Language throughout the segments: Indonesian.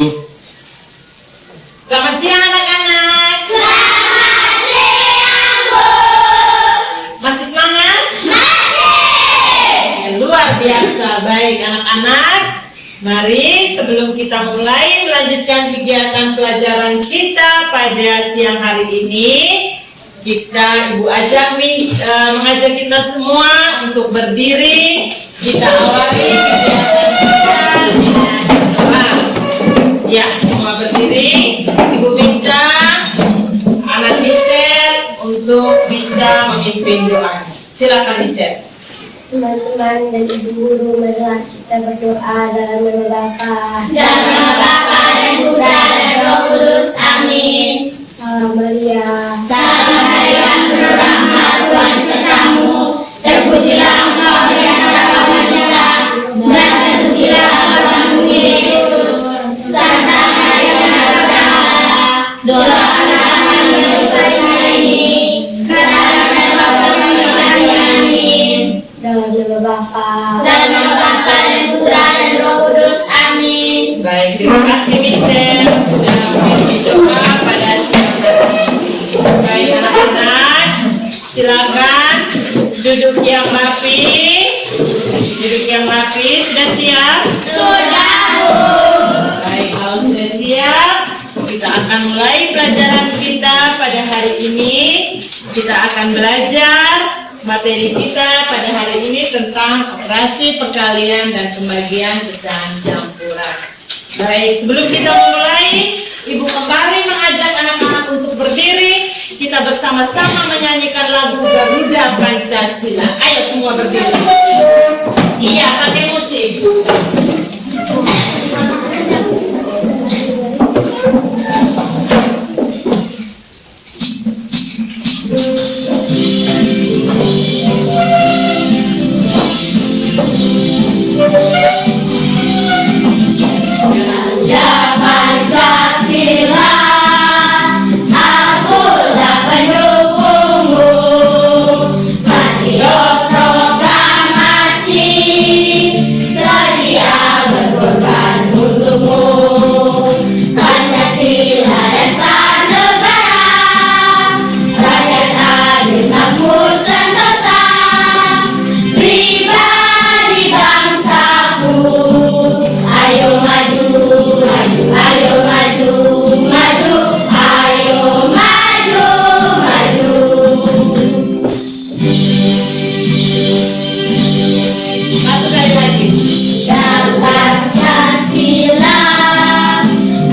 Selamat siang anak-anak. Selamat siang, Bu. Masih semangat? Masih. Luar biasa. Baik anak-anak, mari sebelum kita mulai melanjutkan kegiatan pelajaran kita pada siang hari ini, Ibu ajak mengajak kita semua untuk berdiri. Kita awali kegiatan kita dengan doa. Ya, semua berdiri. Ibu minta anak Michelle untuk bisa memimpin doa. Silakan Michelle. Teman-teman dan ibu guru, marilah kita berdoa dalam nama Bapa Dan nama Bapa dan Putra dan Roh Kudus. Amin. Salam Maria. Salam Maria, penuh rahmat, Tuhan sertamu. Terpujilah engkau di antara wanita, dan terpujilah buahmu Yesus. Santa Maria, Bunda Allah, doakanlah kami dosa ini, sekarang dan waktu kami mati. Amin. Dalam nama Bapa Dalam nama Bapa dan Putra dan Roh Kudus. Amin. Baik, terima kasih Michelle sudah memimpin doa pada siang hari ini. Baik anak-anak, silakan duduk yang rapi. Duduk yang rapi. Sudah siap? Sudah, Bu. Baik, kalau sudah siap, kita akan mulai pelajaran kita pada hari ini. Kita akan belajar materi kita pada hari ini tentang operasi perkalian dan pembagian pecahan campuran. Baik, sebelum kita memulai, Ibu kembali mengajak anak-anak untuk berdiri. Kita bersama-sama menyanyikan lagu Garuda Pancasila. Ayo semua berdiri. Iya, pakai musik. Ya Pancasila, akulah pendukungmu. Patriot proklamasi, sedia berkorban untukmu. Pancasila dasar negara, rakyat adil makmur sentosa, pribadi bangsaku. Ayo maju, maju, ayo maju, maju, ayo maju, maju. Satu kali lagi. Dan Pancasila,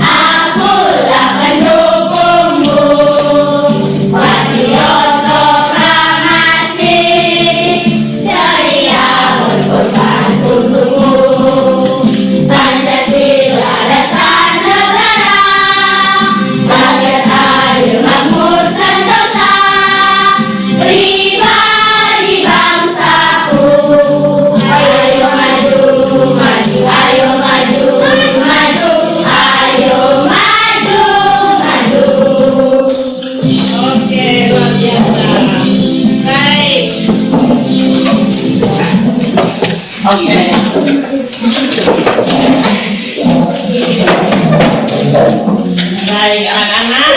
akulah pendukungmu. Patriot proklamasi, sedia berkorban untukmu. Pancasila dasar negara, rakyat adil makmur sentosa, pribadi bangsaku. Ayo maju, maju, ayo maju, maju, ayo maju, maju. Oke, luar biasa. Baik. Oke. Baik, anak-anak.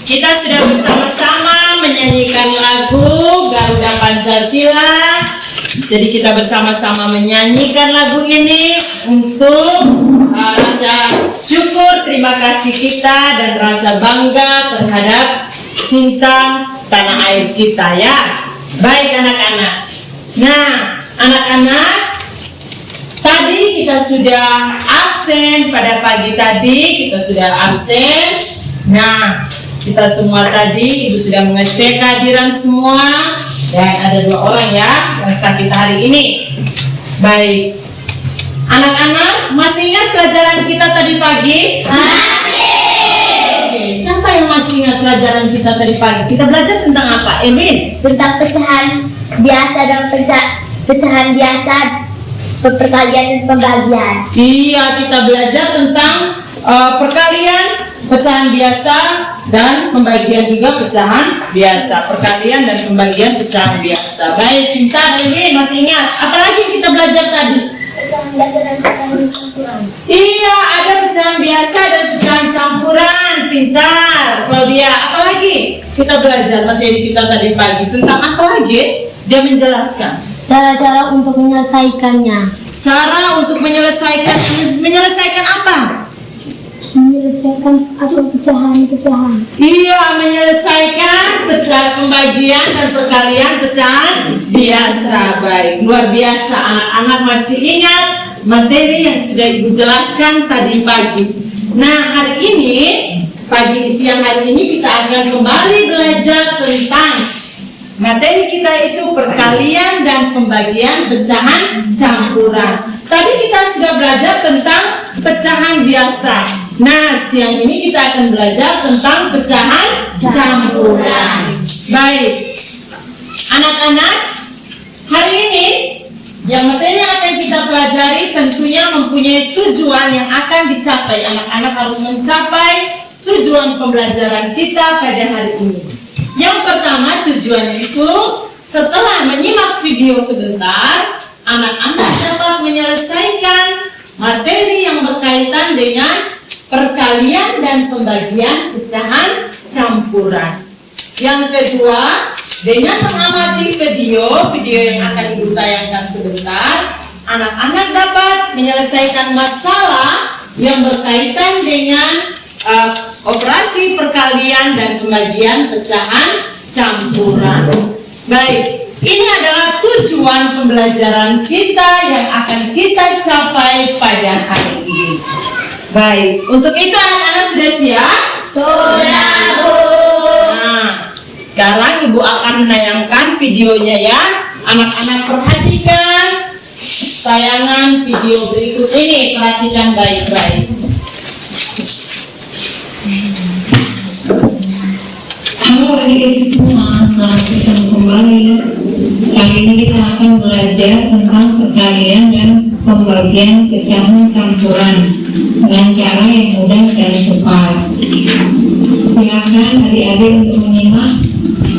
Kita sudah bersama-sama menyanyikan lagu Garuda Pancasila. Jadi kita bersama-sama menyanyikan lagu ini untuk rasa syukur, terima kasih kita dan rasa bangga terhadap cinta tanah air kita ya. Baik anak-anak. Nah, anak-anak, tadi kita sudah absen pada pagi tadi, kita sudah absen. Nah, kita semua tadi Ibu sudah mengecek kehadiran semua dan ada 2 orang ya yang sakit hari ini. Baik. Anak-anak, masih ingat pelajaran kita tadi pagi? Masih. Oke, siapa yang masih ingat pelajaran kita tadi pagi? Kita belajar tentang apa, Erwin? tentang pecahan biasa dan pecahan biasa, perkalian dan pembagian. Iya, kita belajar tentang perkalian, pecahan biasa, dan pembagian juga pecahan biasa. Perkalian dan pembagian pecahan biasa. Baik, pintar, ini masih ingat. Apalagi kita belajar tadi? Pecahan biasa dan pecahan campuran. Iya, ada pecahan biasa dan pecahan campuran. Pintar, Claudia. Apalagi kita belajar materi kita tadi pagi tentang apa lagi? Dia menjelaskan Cara-cara untuk menyelesaikannya. cara untuk menyelesaikan apa? Menyelesaikan atau pecahan-pecahan. Iya, menyelesaikan pecahan pembagian dan perkalian pecahan biasa. Baik, luar biasa. Anak-anak masih ingat materi yang sudah Ibu jelaskan tadi pagi. Nah, hari ini, siang hari ini kita akan kembali belajar tentang materi kita itu perkalian dan pembagian pecahan campuran. Tadi kita sudah belajar tentang pecahan biasa. Nah, siang ini kita akan belajar tentang pecahan campuran. Baik, anak-anak, hari ini yang materi yang akan kita pelajari tentunya mempunyai tujuan yang akan dicapai. Anak-anak harus mencapai tujuan pembelajaran kita pada hari ini. Yang pertama, tujuannya itu setelah menyimak video sebentar, anak-anak dapat menyelesaikan materi yang berkaitan dengan perkalian dan pembagian pecahan campuran. Yang kedua, dengan mengamati video yang akan Ibu tayangkan sebentar, anak-anak dapat menyelesaikan masalah yang berkaitan dengan operasi perkalian dan pembagian pecahan campuran. Baik, ini adalah tujuan pembelajaran kita yang akan kita capai pada hari ini. Baik, untuk itu anak-anak sudah siap? Sudah, Bu. Nah, sekarang Ibu akan menayangkan videonya ya. Anak-anak perhatikan tayangan video berikut ini. Perhatikan baik-baik. Halo adik-adik semua, selamat bertemu kembali. Kali ini kita akan belajar tentang perkalian dan pembagian pecahan campuran dengan cara yang mudah dan cepat. Silakan adik-adik untuk menyimak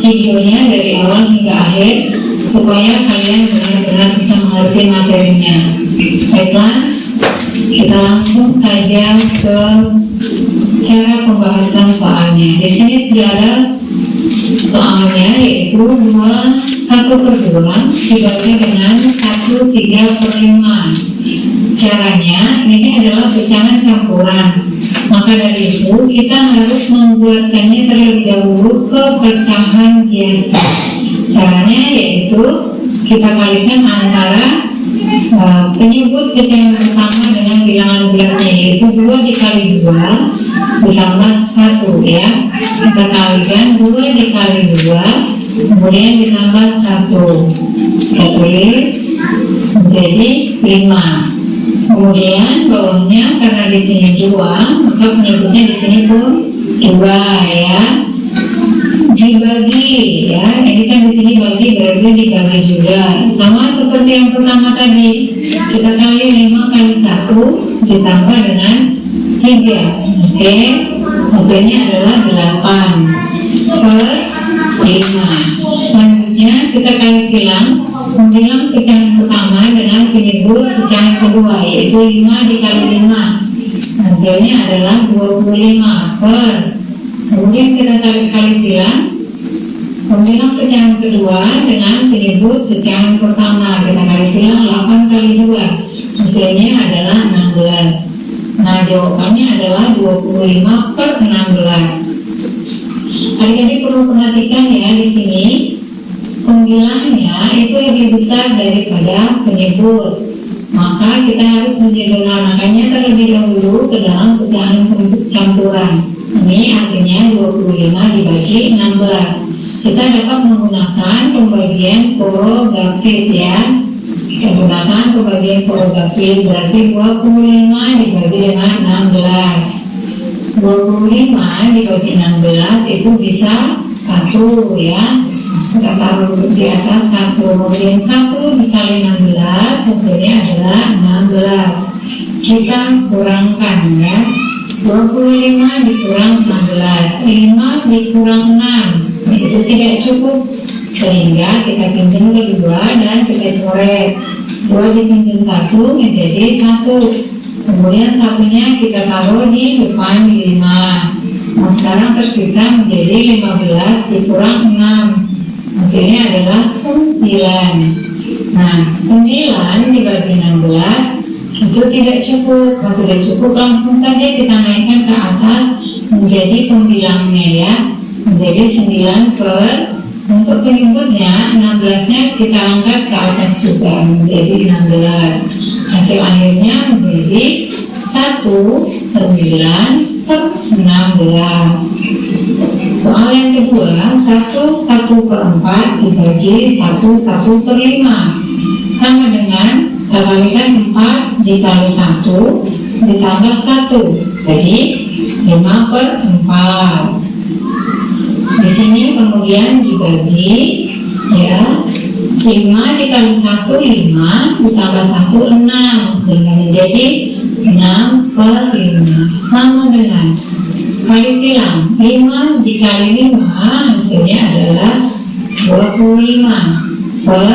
videonya dari awal hingga akhir supaya kalian benar-benar bisa mengerti materinya. Baiklah, kita langsung saja ke cara pembahasan soalnya. Di sini sudah ada soalnya, yaitu 1/2 dibagi dengan 1/3/5. Caranya ini adalah pecahan campuran. Maka dari itu kita harus membuatkannya terlebih dahulu ke pecahan biasa. Caranya yaitu kita kalikan antara penyebut pecahan pertama dengan bilangan bulatnya, yaitu 2 dikali 2 ditambah 1 ya. Kita kalikan 2 dikali 2 kemudian ditambah 1, kita tulis menjadi 5. Kemudian bawahnya karena di sini 2, maka penyebutnya di sini pun 2 ya. Dibagi ya, ini kan di sini bagi berarti dibagi juga, sama seperti yang pertama tadi. Kita kali 5 kali 1 ditambah dengan 3. Oke, hasilnya adalah 8/5. Selanjutnya kita kali silang, membilang pecahan pertama dengan penyebut pecahan kedua, yaitu 5 dikali 5. Hasilnya adalah 25. Kemudian kita kali silang, membilang pecahan kedua dengan penyebut pecahan pertama. Kita kali silang 8 kali 2. Hasilnya adalah 16. Nah, jawabannya adalah 25/16. Adik-adik perlu perhatikan ya, di sini pembilangnya itu lebih besar daripada penyebut. Maka kita harus menyederhanakannya terlebih dahulu ke dalam pecahan campuran. Ini artinya 25 dibagi 16. Kita dapat menggunakan pembagian korogatif ya. Kita gunakan pembagian korogatif, berarti 25 dibagi dengan 16. 25 dibagi 16 itu bisa 1 ya. Kita taruh di atas 1, kemudian 1 dikali 16 hasilnya adalah 16. Kita kurangkan ya, 25 dikurang 16, 5 dikurang 6, itu tidak cukup, sehingga kita pinjam kedua dan kita coret. 2 dipinjam 1 menjadi 1, kemudian satunya kita taruh di depan 5. Nah, sekarang tersisa menjadi 15 dikurang 6, hasilnya adalah 9. Nah, 9 dibagi 16 itu tidak cukup. Kalau tidak cukup, langsung saja kita naikkan ke atas menjadi pembilangnya ya, menjadi 9 per, untuk penyebutnya 16-nya kita angkat ke atas juga menjadi 16. Hasil akhirnya menjadi 9 per 16. Soal yang kedua, 1 per 4 dibagi 1 per 5 sama dengan kita kalikan 4 dikali 1 ditambah 1, jadi 5 per 4. Di sini kemudian dibagi ya, 5 dikali 1 5 ditambah 1 6, sehingga menjadi 6 per 5 sama dengan kali silang 5 dikali 5 hasilnya adalah 25 per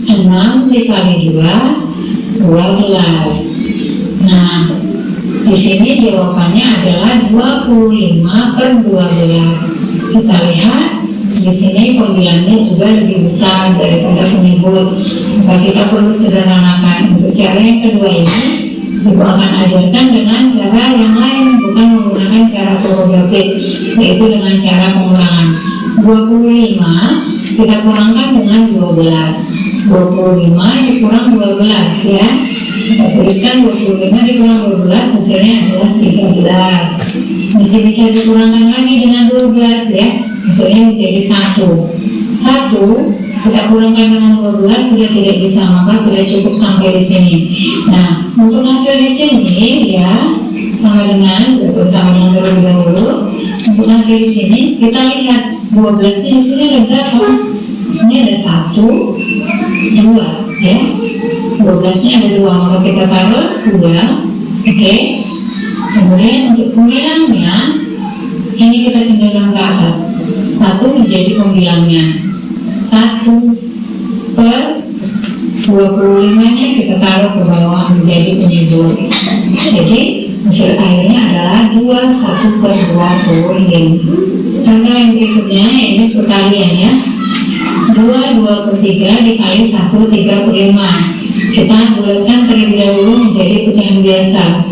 6 dikali 2 12. Nah, di sini jawabannya adalah 25 per 12. Kita lihat di sini pembilangnya juga lebih besar daripada penyebut, maka kita perlu sederhanakan. Untuk cara yang kedua ini Ibu akan ajarkan dengan cara yang lain, bukan menggunakan cara progresif, yaitu dengan cara pengurangan. 25 kita kurangkan dengan 12. 25 dikurang 12 ya. Kita tuliskan 25 dikurang 12 hasilnya adalah 13. Masih bisa dikurangkan lagi dengan 12 ya. Hasilnya menjadi 1 kita kurangkan dengan 12 sudah tidak bisa, maka sudah cukup sampai di sini. Nah, untuk hasil di sini ya sama dengan terlebih dahulu. Untuk hasil di sini kita lihat 12 di sini ada berapa? Ini ada 1, 2 ya. 12-nya ada 2, maka kita taruh 2. Oke. Kemudian untuk pembilangnya ini kita tinggalkan ke atas. 1 menjadi pembilangnya. 1 per 25-nya kita taruh ke bawah menjadi penyebut. Jadi hasil akhirnya adalah 1 per 20. Contoh yang berikutnya ini perkalian ya. 2 per 3 dikali 1 3 per 5. Kita bulatkan terlebih dahulu menjadi pecahan biasa.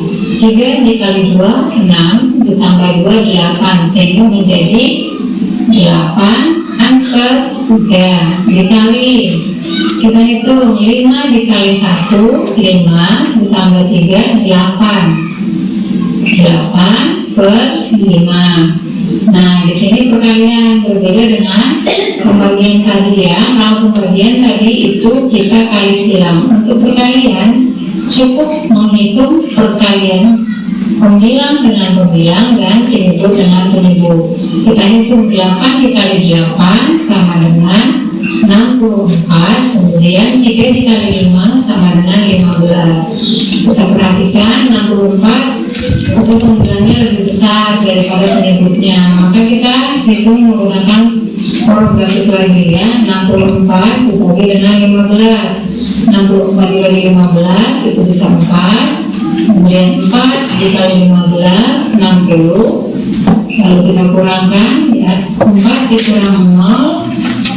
3 dikali 2 6 ditambah 2 8, sehingga menjadi 8 per 3 dikali, kita hitung 5 dikali 1 5 ditambah 3 8 per 5. Nah, di sini perkalian berbeda dengan pembagian tadi ya. Kalau pembagian tadi itu kita kali silang. Untuk perkalian cukup menghitung perkalian pembilang dengan pembilang dan penyebut dengan penyebut. Kita hitung 8 dikali 8 sama dengan 64, kemudian 3 dikali 5 sama dengan 15. Kita perhatikan 64 itu pembilangnya lebih besar daripada penyebutnya, maka kita hitung menggunakan progresif lagi ya. 64 dibagi dengan 15, 64 dibagi 15 itu bisa 4, kemudian 4 dikali 15 60, lalu kita kurangkan ya, 4 dikurang 0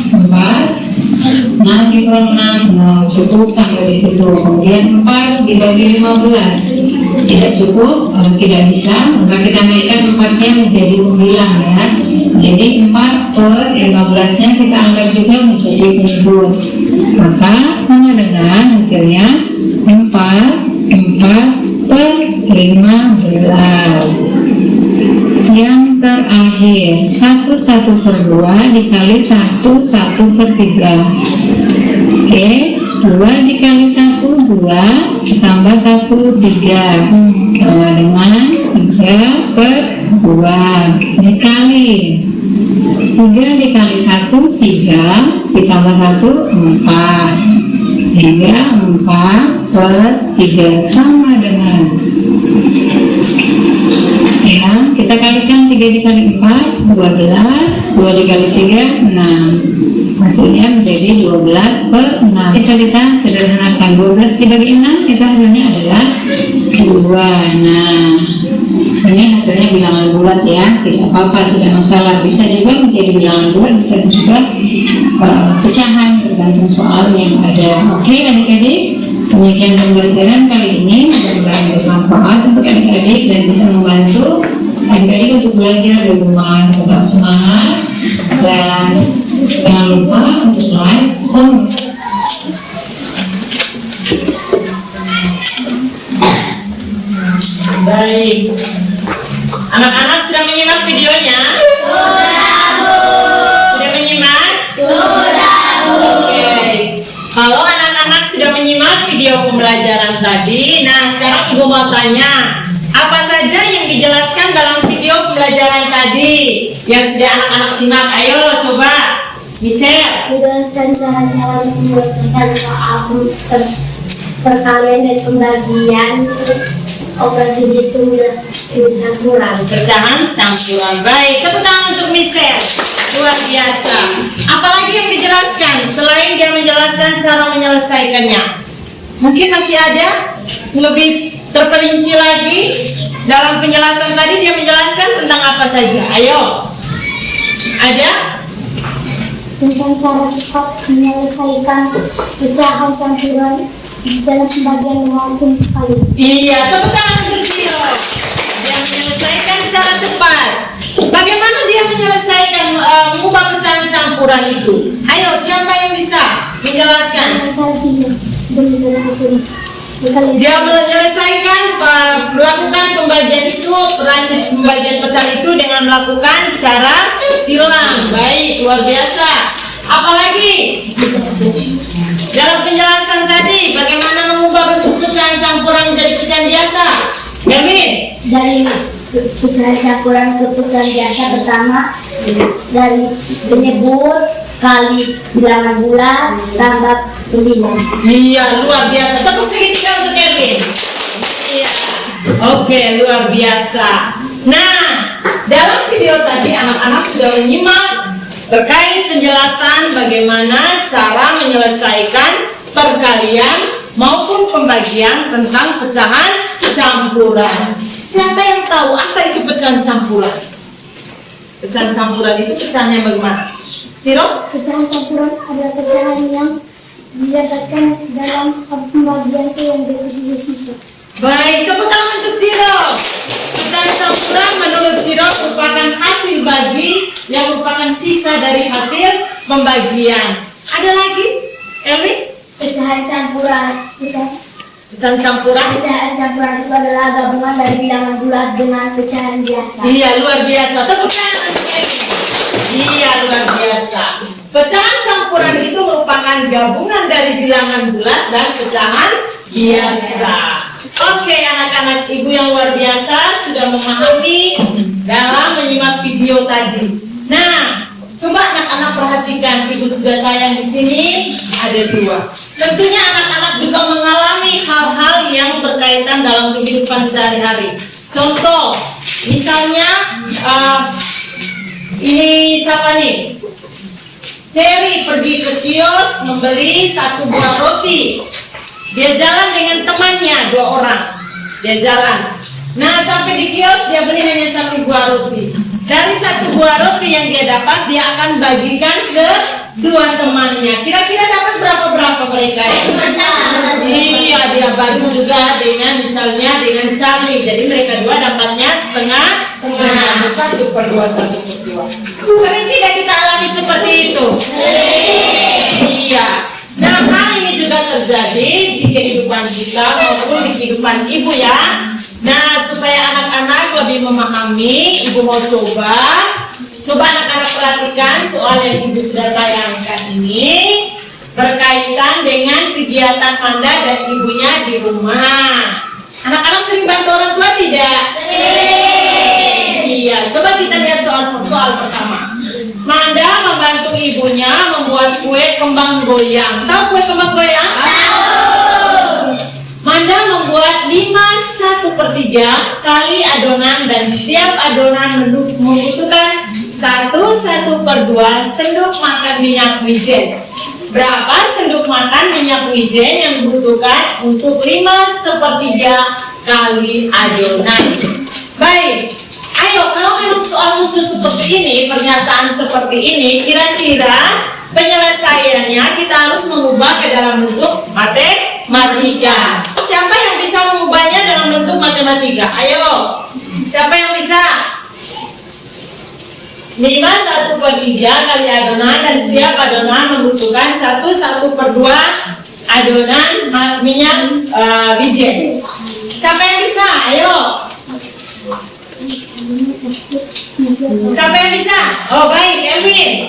4, 6 dikurang 6 0, cukup sampai di situ. Kemudian 4 dibagi 15 tidak cukup, kalau tidak bisa maka kita naikkan 4-nya menjadi pembilang ya. Jadi 4 per 15-nya kita angkat juga menjadi penyebut, maka sama dengan hasilnya 4 per 15. Yang terakhir 1 per 2 dikali 1 per 3. Oke, 2 dikali 1 2 tambah 1 3 sama dengan 3 per 2 dikali 3 dikali 1 3 ditambah 1 4, sehingga 4 per 3 sama dengan 3 dikali 4, 12. 2 dikali 3, 6. Hasilnya menjadi 12 per 6. Bisa kita sederhanakan. 12 dibagi 6, itu hasilnya adalah 2. Nah, ini hasilnya bilangan bulat ya. Tidak apa-apa, tidak masalah. Bisa juga menjadi bilangan bulat, bisa juga pecahan, tergantung soal yang ada. Oke adik-adik, demikian pembelajaran kali ini. Mudah-mudahan bermanfaat untuk adik-adik dan bisa membantu adik-adik untuk belajar di rumah. Tetap semangat dan jangan lupa untuk like, comment. Baik. Anak-anak sudah menyimak videonya? Sudah menyimak? Oke. Kalau anak-anak sudah menyimak video pembelajaran tadi, nah sekarang Ibu mau tanya, apa saja yang dijelaskan dalam video pembelajaran tadi yang sudah anak-anak simak? Ayo coba, Michelle. Menjelaskan cara-cara menyelesaikan soal perkalian dan pembagian, operasi hitung dan campuran. Pecahan campuran. Baik, tepuk tangan untuk Michelle. Luar biasa. Apalagi yang dijelaskan selain dia menjelaskan cara menyelesaikannya? Mungkin masih ada lebih terperinci lagi dalam penjelasan tadi. Dia menjelaskan tentang apa saja? Ayo, ada? Tentang cara cepat menyelesaikan pecahan campuran dalam pembagian maupun perkalian. Iya, tepuk tangan untuk Ciro. Dia menyelesaikan cara cepat. Bagaimana dia menyelesaikan mengubah pecahan campuran itu? Ayo, siapa yang bisa menjelaskan? Cara sini Dia menyelesaikan melakukan pembagian itu, operasi pembagian pecahan itu dengan melakukan cara silang. Baik, luar biasa. Apalagi dalam penjelasan tadi, bagaimana mengubah bentuk pecahan campuran menjadi pecahan biasa? Melvin? dari pecahan campuran ke pecahan biasa, pertama dari menyebut kali bilangan bulat tambah pembinaan. Iya, luar biasa. Tepuk segitiga untuk Melvin. Iya. Oke, luar biasa. Nah, dalam video tadi anak-anak sudah menyimak terkait penjelasan bagaimana cara menyelesaikan perkalian maupun pembagian tentang pecahan campuran. Siapa yang tahu apa itu pecahan campuran? Pecahan campuran itu pecahannya bagaimana? Siro? Pecahan campuran adalah pecahan yang didapatkan dalam pembagian itu yang bersisa. Baik, tepuk tangan untuk Siro. Pecahan campuran menurut Siro merupakan hasil bagi yang merupakan sisa dari hasil pembagian. Ada lagi, Eli? Pecahan campuran Pecahan campuran? Pecahan campuran itu adalah gabungan dari bilangan bulat dengan pecahan biasa. Iya, luar biasa. Tepuk tangan untuk Eli. Iya, luar biasa. Pecahan campuran itu merupakan gabungan dari bilangan bulat dan pecahan biasa. Oke, anak-anak ibu yang luar biasa sudah memahami dalam menyimak video tadi. Nah, coba anak-anak perhatikan, ibu sudah tayang di sini ada dua. Tentunya anak-anak juga mengalami hal-hal yang berkaitan dalam kehidupan sehari-hari. Contoh, misalnya ini siapa nih? Cherry pergi ke kios membeli 1 buah roti. Dia jalan dengan temannya, 2 orang. Dia jalan. Nah, sampai di kios dia beli hanya 1 buah roti. Dari 1 buah roti yang dia dapat, dia akan bagikan ke 2 temannya. Kira-kira dapat berapa mereka ya? Iya, dia bagi juga dengan misalnya dengan Charlie. Jadi mereka 2 dapatnya setengah. 1/2, 1/2. Sering tidak kita alami seperti itu? Iya. Nah, hal ini juga terjadi di kehidupan kita maupun di kehidupan ibu ya. Nah, supaya anak-anak lebih memahami, ibu mau coba anak-anak perhatikan soal yang ibu sudah tayangkan ini berkaitan dengan kegiatan Anda dan ibunya di rumah. Anak-anak sering bantu orang tua tidak? Iya, coba kita lihat soal pertama. Manda membantu ibunya membuat kue kembang goyang. Tahu kue kembang goyang? Tahu. Manda membuat 5/1/3 kali adonan dan setiap adonan membutuhkan 1/1/2 sendok makan minyak wijen. Berapa sendok makan minyak wijen yang dibutuhkan untuk 5/1/3 kali adonan? Baik, ayo kalau memang soal lucu seperti ini, pernyataan seperti ini, kira-kira penyelesaiannya kita harus mengubah ke dalam bentuk matematika. Siapa yang bisa mengubahnya dalam bentuk matematika? Ayo, siapa yang bisa? 5/1/3 kali adonan dan setiap adonan membutuhkan 1/1/2 adonan minyak wijen. Siapa yang bisa? Ayo. Siapa yang bisa? Oh baik, Elvin.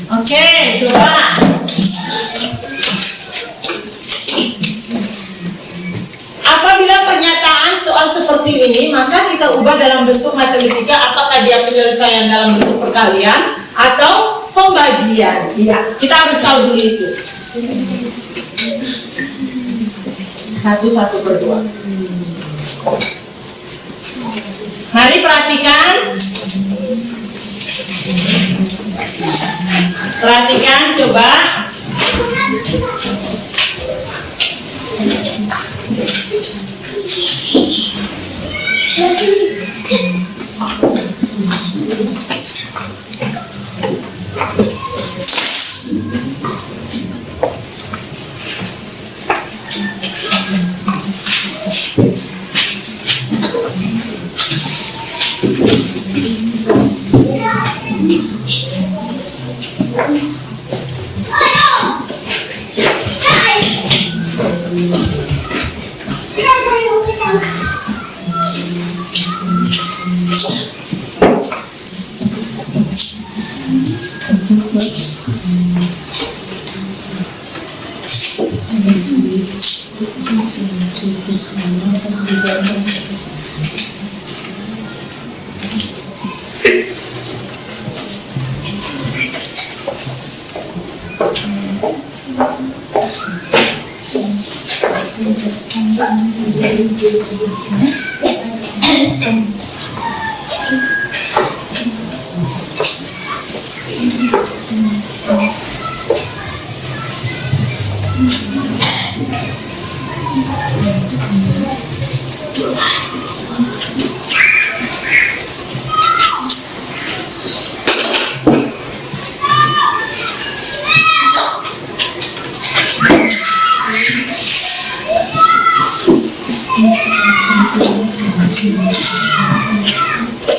Oke, coba. Apabila pernyataan soal seperti ini, maka kita ubah dalam bentuk matematika. Apakah dia penyelesaian dalam bentuk perkalian atau pembagian? Iya, kita harus tahu dulu itu. 1/1/2. Mari perhatikan. Perhatikan, coba.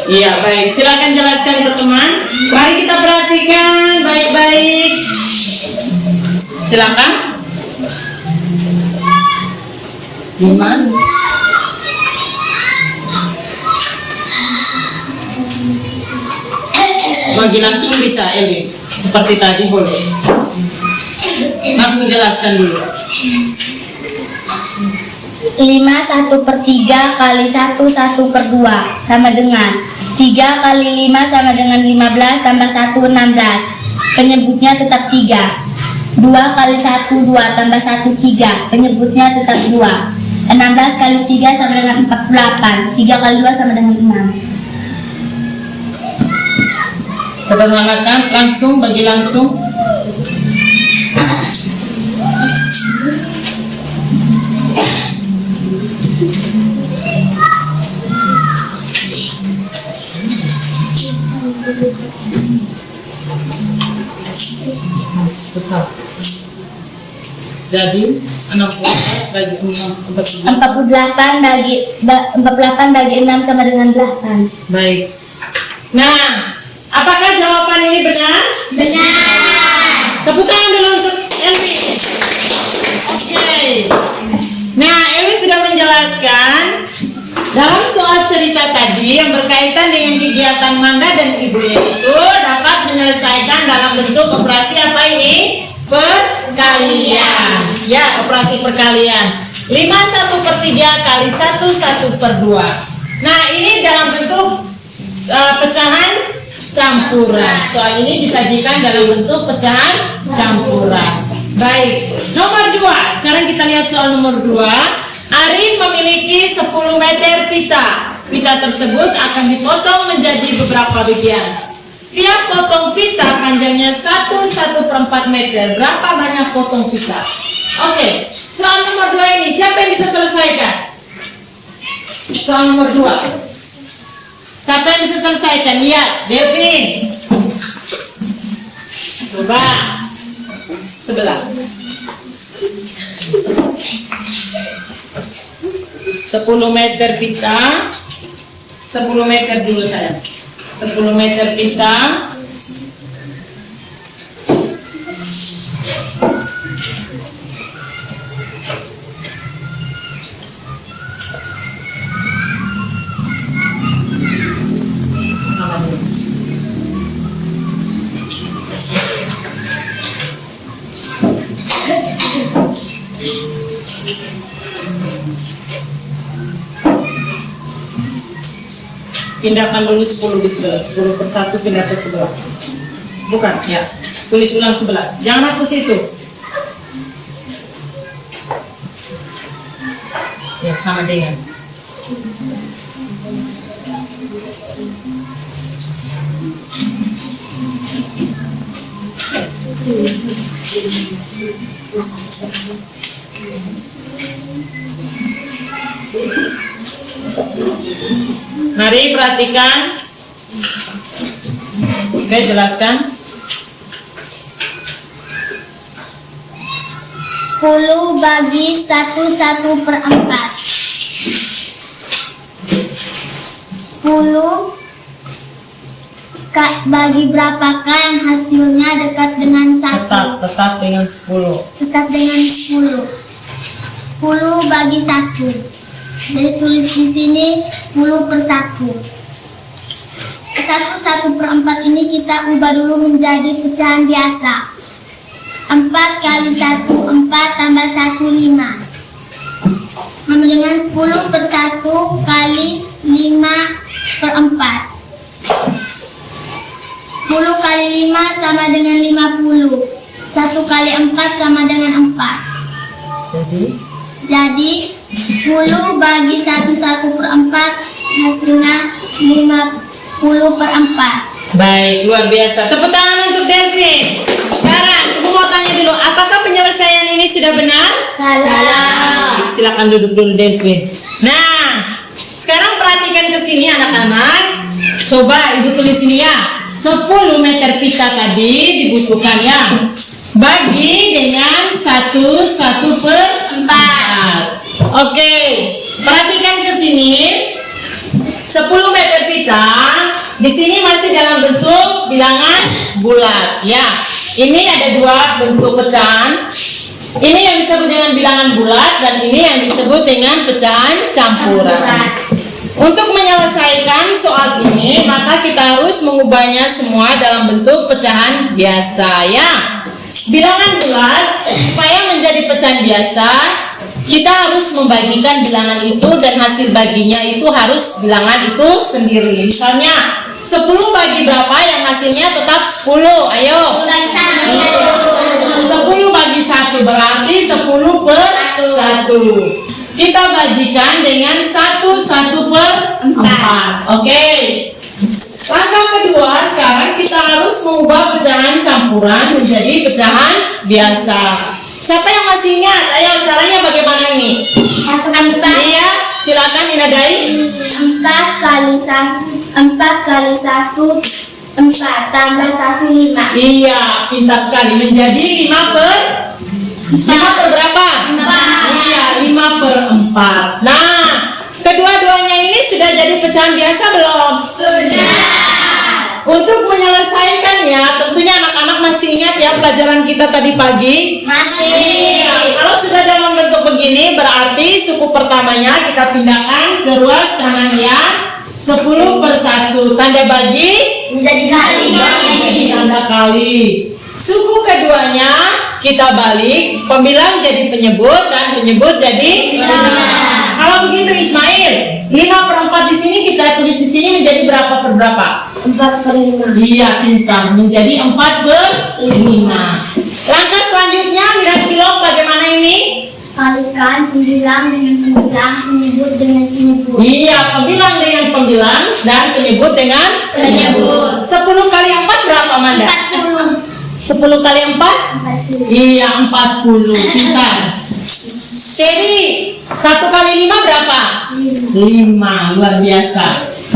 Iya, baik. Silakan jelaskan ke teman. Mari kita perhatikan baik-baik. Silakan. 5. Bagi langsung bisa, Elvin. Seperti tadi boleh. Langsung jelaskan dulu. 5/1/3 kali 1/1/2 sama dengan 3 kali 5 sama dengan 15 tambah 1 16. Penyebutnya tetap 3. 2 kali 1 2 tambah 1 3. Penyebutnya tetap 2. 16 kali 3 sama dengan 48. 3 kali 2 sama dengan 6. Sederhanakan, langsung, bagi langsung. Tetap. Jadi 64 bagi 48 bagi 6 sama dengan 8. Baik. Nah, apakah jawaban ini benar? Benar. Tepuk tangan dulu untuk Elvin. Oke. Nah, Elvin sudah menjelaskan dalam soal cerita tadi yang berkaitan dengan kegiatan Manda dan ibunya itu dapat menyelesaikan dalam bentuk operasi apa ini? Perkalian. Ya, operasi perkalian. 5/1/3 kali 1/1/2. Nah, ini dalam bentuk pecahan campuran. Soal ini disajikan dalam bentuk pecahan campuran. Baik, nomor 2. Sekarang kita lihat soal nomor 2. Arif memiliki 10 meter pita. Pita tersebut akan dipotong menjadi beberapa bagian. Tiap potong pita panjangnya 1/4 meter. Berapa banyak potong pita? Oke, soal nomor 2 ini siapa yang bisa selesaikan? Soal nomor 2. Siapa yang bisa selesaikan? Ya, Devin. Coba. Sebelah. 10 meter pita. 10 meter dulu sayang. 10 meter pita. Pindahkan dulu 10 di sebelah. 10 per 1 pindah ke sebelah. Bukan, ya. Tulis ulang sebelah. Jangan hapus itu. Ya, sama dengan. Mari perhatikan. Oke, jelaskan. 10 bagi 1/4. 10 bagi berapakah yang hasilnya dekat dengan 1? Tetap dengan 10. Tetap dengan 10. 10 bagi 1. Jadi tulis di sini 10 per 1. 1/4 ini kita ubah dulu menjadi pecahan biasa. 4 kali 1, 4 tambah 1, 5. Sama dengan 10 per 1 kali 5 per 4. 10 kali 5 sama dengan 50. 1 kali 4 sama dengan 4. Jadi 10 bagi 1/4 hasilnya 50 per 4. Baik, luar biasa. Tepuk tangan untuk Delvin. Sekarang, Ibu mau tanya dulu, apakah penyelesaian ini sudah benar? Salah. Silakan duduk dulu, Delvin. Nah, sekarang perhatikan ke sini anak-anak. Coba Ibu tulis ini ya. 10 meter pita tadi dibutuhkan ya. Bagi dengan 1/4. Oke, perhatikan ke sini. 10 meter pita di sini masih dalam bentuk bilangan bulat ya. Ini ada 2 bentuk pecahan. Ini yang disebut dengan bilangan bulat dan ini yang disebut dengan pecahan campuran. Untuk menyelesaikan soal ini, maka kita harus mengubahnya semua dalam bentuk pecahan biasa ya. Bilangan bulat supaya menjadi pecahan biasa, kita harus membagikan bilangan itu dan hasil baginya itu harus bilangan itu sendiri. Misalnya 10 bagi berapa yang hasilnya tetap 10. Ayo. 10 bagi 1 berarti 10 per 1. Kita bagikan dengan 1/4. Oke. Langkah kedua, sekarang kita harus mengubah pecahan campuran menjadi pecahan biasa. Siapa yang masih ingat? Ayo, caranya bagaimana nih? 4. Iya, silakan Inadai. 4 kali 1 4 tambah 1 5. Iya, pintar sekali. Menjadi 5 per berapa? 4. Iya, 5/4. Nah, kedua-duanya ini sudah jadi pecahan biasa belum? Sudah. Untuk menyelesaikannya, tentunya anak-anak masih ingat ya pelajaran kita tadi pagi? Masih. Kalau sudah dalam bentuk begini, berarti suku pertamanya kita pindahkan ke ruas kanan ya. 10/1. Tanda bagi Menjadi kali. tanda kali. Suku keduanya kita balik, pembilang jadi penyebut dan penyebut jadi bilangan. Kalau begitu Ismail, 5/4 di sini sini kita tulis di sini menjadi berapa per berapa? 4/5. Iya, pintar. Menjadi 4/5. Langkah selanjutnya, lihat kilo bagaimana ini? Kalikan pembilang dengan pembilang, penyebut dengan penyebut. Iya, pembilang dengan pembilang dan penyebut dengan Penyebut. 10 kali 4 berapa, Manda? 40. 10 kali 4? 40. Iya, 40. Pintar. Jadi 1 kali 5 berapa? 5. Luar biasa.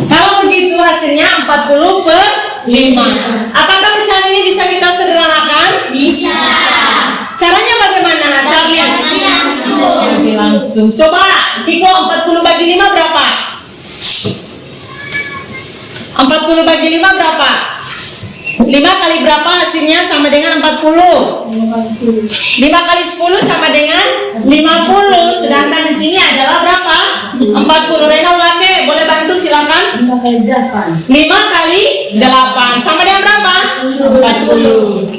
Kalau begitu hasilnya 40/5. Apakah pecahan ini bisa kita sederhanakan? Bisa. Caranya bagaimana? Cari Langsung. langsung. Coba, Ciko, 40 bagi 5 berapa? 40 bagi 5 berapa? 5 kali berapa hasilnya sama dengan 40? 5 kali 10 sama dengan 50. Sedangkan di sini adalah berapa? 40. Rena Wake, boleh bantu silakan. 5 kali 8. 5 kali 8 sama dengan berapa? 40.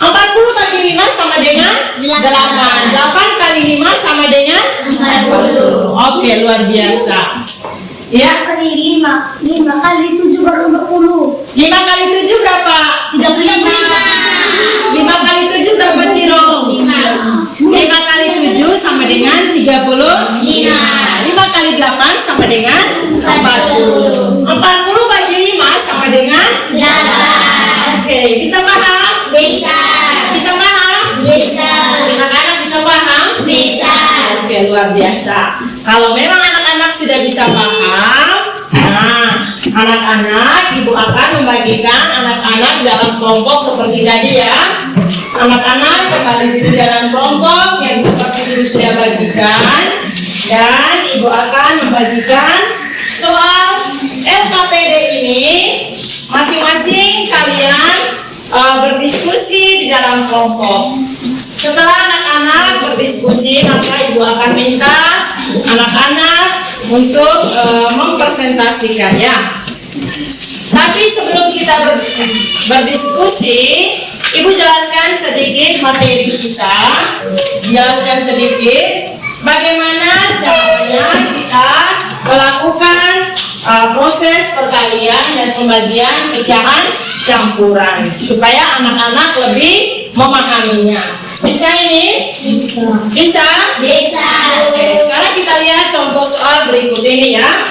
40 bagi 5 sama dengan 8. 8 kali 5 sama dengan 40. Oke, luar biasa. Ya, 5 kali 5. 5 kali 7 baru 40. 5 kali 7 berapa? 35. 5 kali 7 berapa, Ciro? 5 kali 7 sama dengan 35. 5 kali 8 sama dengan 40. 40 bagi 5 sama dengan 8. Oke, bisa paham? Bisa. Bisa paham? Bisa. Anak-anak bisa paham? Bisa. Oke, luar biasa. Kalau memang anak-anak sudah bisa paham, nah, anak-anak, ibu akan membagikan anak-anak dalam kelompok seperti tadi ya. Anak-anak kembali duduk dalam kelompok yang seperti itu sudah bagikan, dan ibu akan membagikan soal LKPD ini. Masing-masing kalian berdiskusi di dalam kelompok. Setelah anak-anak berdiskusi, maka ibu akan minta anak-anak untuk mempresentasikan ya. Tapi sebelum kita berdiskusi, ibu jelaskan sedikit materi kita. Jelaskan sedikit bagaimana caranya kita melakukan proses perkalian dan pembagian pecahan campuran supaya anak-anak lebih memahaminya. Bisa ini? Bisa. Bisa? Bisa. Oke, sekarang kita lihat contoh soal berikut ini ya.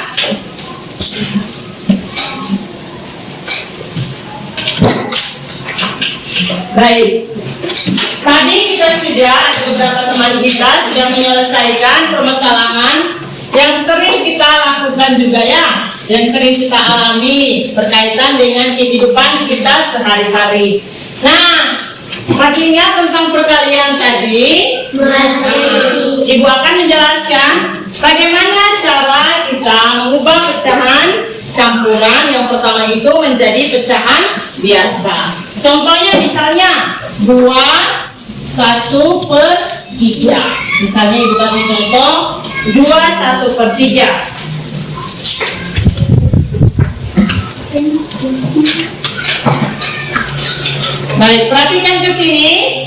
Baik. Tadi kita sudah, ada beberapa teman kita sudah menyelesaikan permasalahan yang sering kita lakukan juga ya, yang sering kita alami berkaitan dengan kehidupan kita sehari-hari. Nah, masih ingat tentang perkalian tadi? Masih. Ibu akan menjelaskan bagaimana cara kita mengubah pecahan campuran yang pertama itu menjadi pecahan biasa. Contohnya misalnya 2/1/3. Misalnya ibu kasih contoh 2/1/3. Baik, perhatikan ke sini.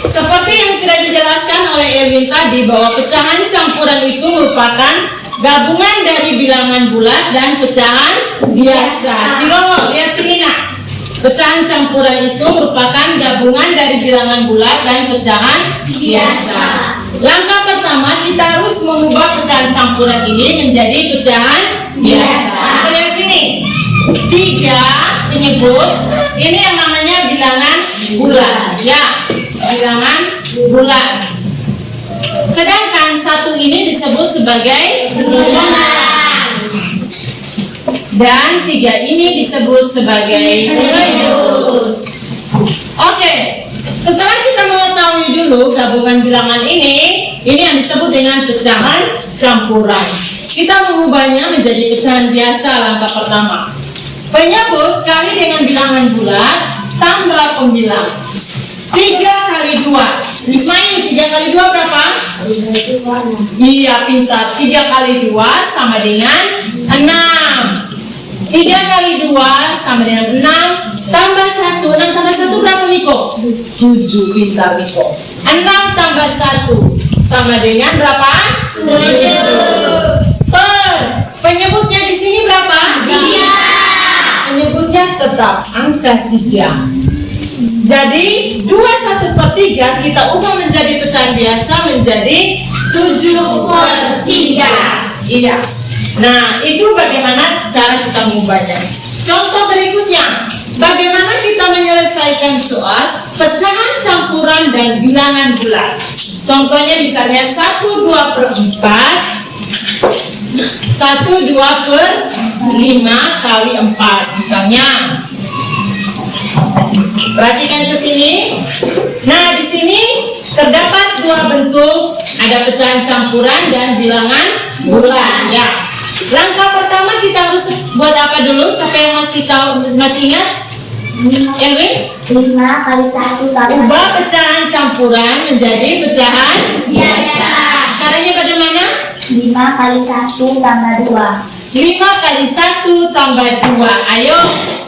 Seperti yang sudah dijelaskan oleh Erwin tadi bahwa pecahan campuran itu merupakan gabungan dari bilangan bulat dan pecahan biasa. Ciro, lihat sini nak. Pecahan campuran itu merupakan gabungan dari bilangan bulat dan pecahan biasa. Langkah pertama kita harus mengubah pecahan campuran ini menjadi pecahan biasa. Kita lihat sini. 3 penyebut. Ini yang namanya bilangan bulat, ya. Bilangan bulat. Sedangkan 1 ini disebut sebagai Bilangan. dan 3 ini disebut sebagai penyebut. Oke, setelah kita mengetahui dulu gabungan bilangan ini yang disebut dengan pecahan campuran. Kita mengubahnya menjadi pecahan biasa langkah pertama. Penyebut kali dengan bilangan bulat tambah pembilang. 3 kali 2. Ismail, 3 kali 2 berapa? Iya, pintar. 3 kali 2 sama dengan 6. 3 kali 2 sama dengan 6. Tambah 1. 6 tambah 1 berapa, Miko? 7. Pintar, Miko. 6 tambah 1 sama dengan berapa? 7. Penyebutnya di angka 3. Jadi 2/1/3 kita ubah menjadi pecahan biasa menjadi 7/3. iya. Nah, itu bagaimana cara kita mengubahnya. Contoh berikutnya, bagaimana kita menyelesaikan soal pecahan campuran dan bilangan bulat. Contohnya misalnya 1/2/4, 1/2/5 kali 4 misalnya. Perhatikan ke sini. Nah, di sini terdapat dua bentuk, ada pecahan campuran dan bilangan bulat. Ya. Langkah pertama kita harus buat apa dulu? Siapa yang masih tahu, masih ingat? Elwin? 5 kali 1 tambah Ubah pecahan campuran menjadi pecahan Biasa. Caranya bagaimana? 5 kali 1 tambah 2. 5 kali 1 tambah 2. Ayo,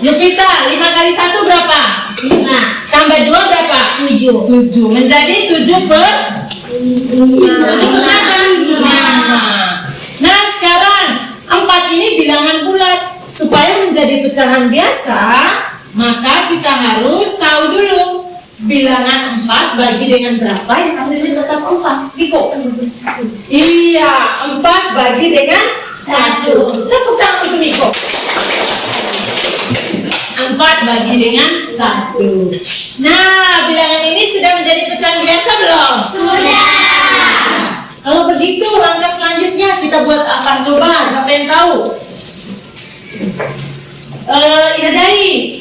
Yupita, 5 kali 1 berapa? 5. Tambah 2 berapa? 7 menjadi 7 per 5. Nah, sekarang 4 ini bilangan bulat. Supaya menjadi pecahan biasa, maka kita harus tahu dulu bilangan 4 bagi dengan berapa yang hasilnya tetap 4. Iko. Iya, 4 bagi dengan 1. Tepuk tangan untuk Iko. 4 bagi dengan 1. Nah, bilangan ini sudah menjadi pecahan biasa belum? Sudah. Kalau begitu, langkah selanjutnya kita buat apa? Coba, siapa yang tahu? Idai.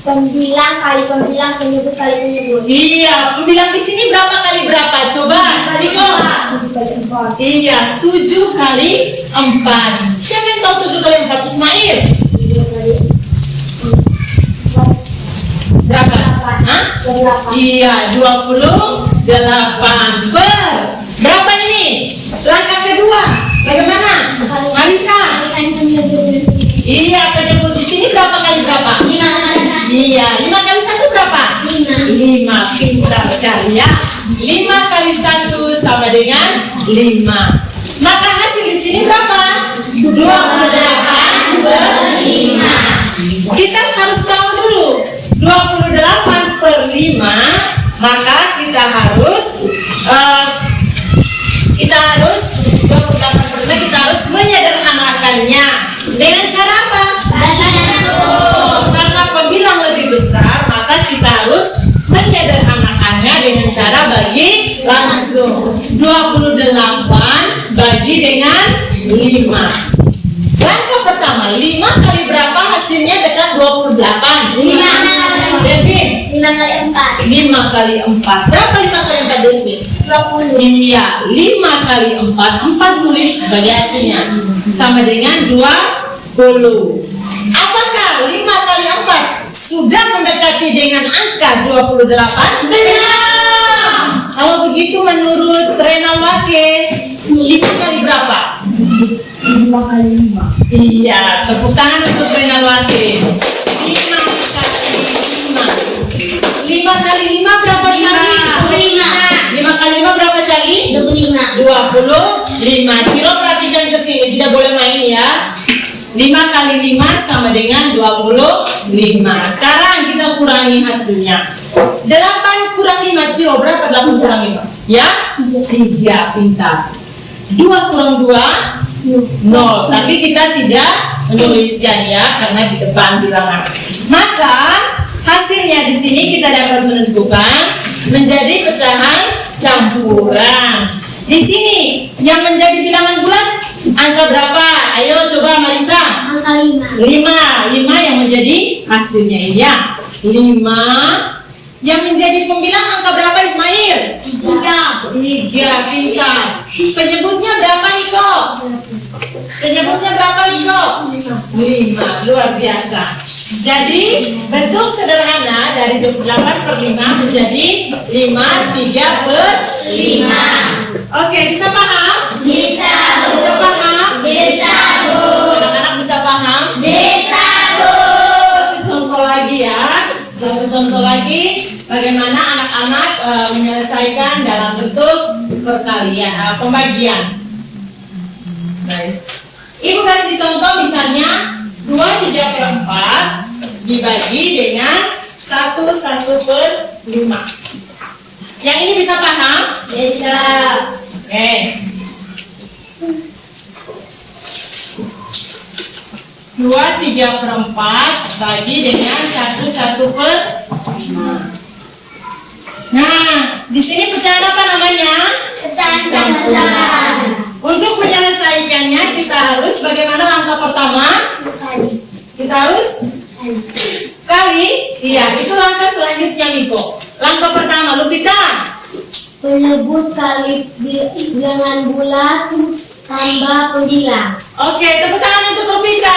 Pembilang kali pembilang, penyebut kali penyebut. Iya, pembilang di sini berapa kali berapa? Coba, Ciko. Iya, 7 kali 4. Siapa yang tahu 7 kali 4? Ismail. Berapa? Hah? 8. Iya, 28 per. Berapa ini? Langkah kedua. Bagaimana? Marisa. Iya, penyebut di sini berapa kali berapa? 5. Iya, 5 kali 1 berapa? 5. Pintar sekali ya. 5 kali 1 sama dengan 5. Maka hasil di sini berapa? 28 per 5. Kita harus tahu dulu 28 per 5. Maka kita harus 28 per 5 kita harus menyederhanakannya. Dengan cara apa? Karena pembilang lebih besar, maka kita harus menyederhanakannya dengan cara bagi langsung. 28 bagi dengan 5. Langkah pertama, 5 kali berapa hasilnya dekat 28? 5. Devin? 5 kali 4. 5 kali 4. Berapa 5 kali 4, Devin? 20. Iya, 5 kali 4. 4 tulis sebagai hasilnya. Sama dengan 20. Apakah 5 kali 4 sudah mendekati dengan angka 28? Belum. Kalau begitu menurut Renal Wake, 5 kali berapa? 5 kali 5. Iya, tepuk tangan untuk Renal Wake. 5 kali 5. 5 kali 5 berapa kali? 5 kali 5 berapa kali? 25. Ciro perhatikan ke sini, tidak boleh main ya. 5 kali 5 sama dengan 25. Sekarang kita kurangi hasilnya. 8 kurang 5, Ciro berapa 8 kurang 5? Ya? 3, pintar. 2 kurang 2? 0. Tapi kita tidak menuliskan ya, karena di depan bilangan. Maka hasilnya di sini kita dapat menentukan menjadi pecahan campuran. Di sini yang menjadi bilangan bulat angka berapa? Ayo coba Marisa. Angka 5. 5 yang menjadi hasilnya. Iya, 5. Yang menjadi pembilang angka berapa, Ismail? 3, pintar. Penyebutnya berapa, Niko? Penyebutnya berapa, Niko? 5, luar biasa. Jadi bentuk sederhana dari 28 per 5 menjadi 5, 3 per 5. Oke, bisa paham? Bisa, Bu. Bisa paham? Bisa, Bu. Anak-anak bisa paham? Bisa, Bu. Contoh lagi ya. Satu contoh lagi bagaimana anak-anak menyelesaikan dalam bentuk perkalian, pembagian. Baik. Ibu kasih contoh misalnya 2/3/4 dibagi dengan 1/1/5. Yang ini bisa paham? Bisa. Oke. 2/3/4 bagi dengan 1/1/5. Nah, di sini pecahan apa namanya? Pecahan campuran. Untuk menyelesaikannya kita harus bagaimana langkah pertama? Kita harus kali. Iya, itu langkah selanjutnya Miko. Langkah pertama, Lupita. Menyebut kali bilangan bulat tambah pendilang. Oke, tepuk tangan untuk Lupita.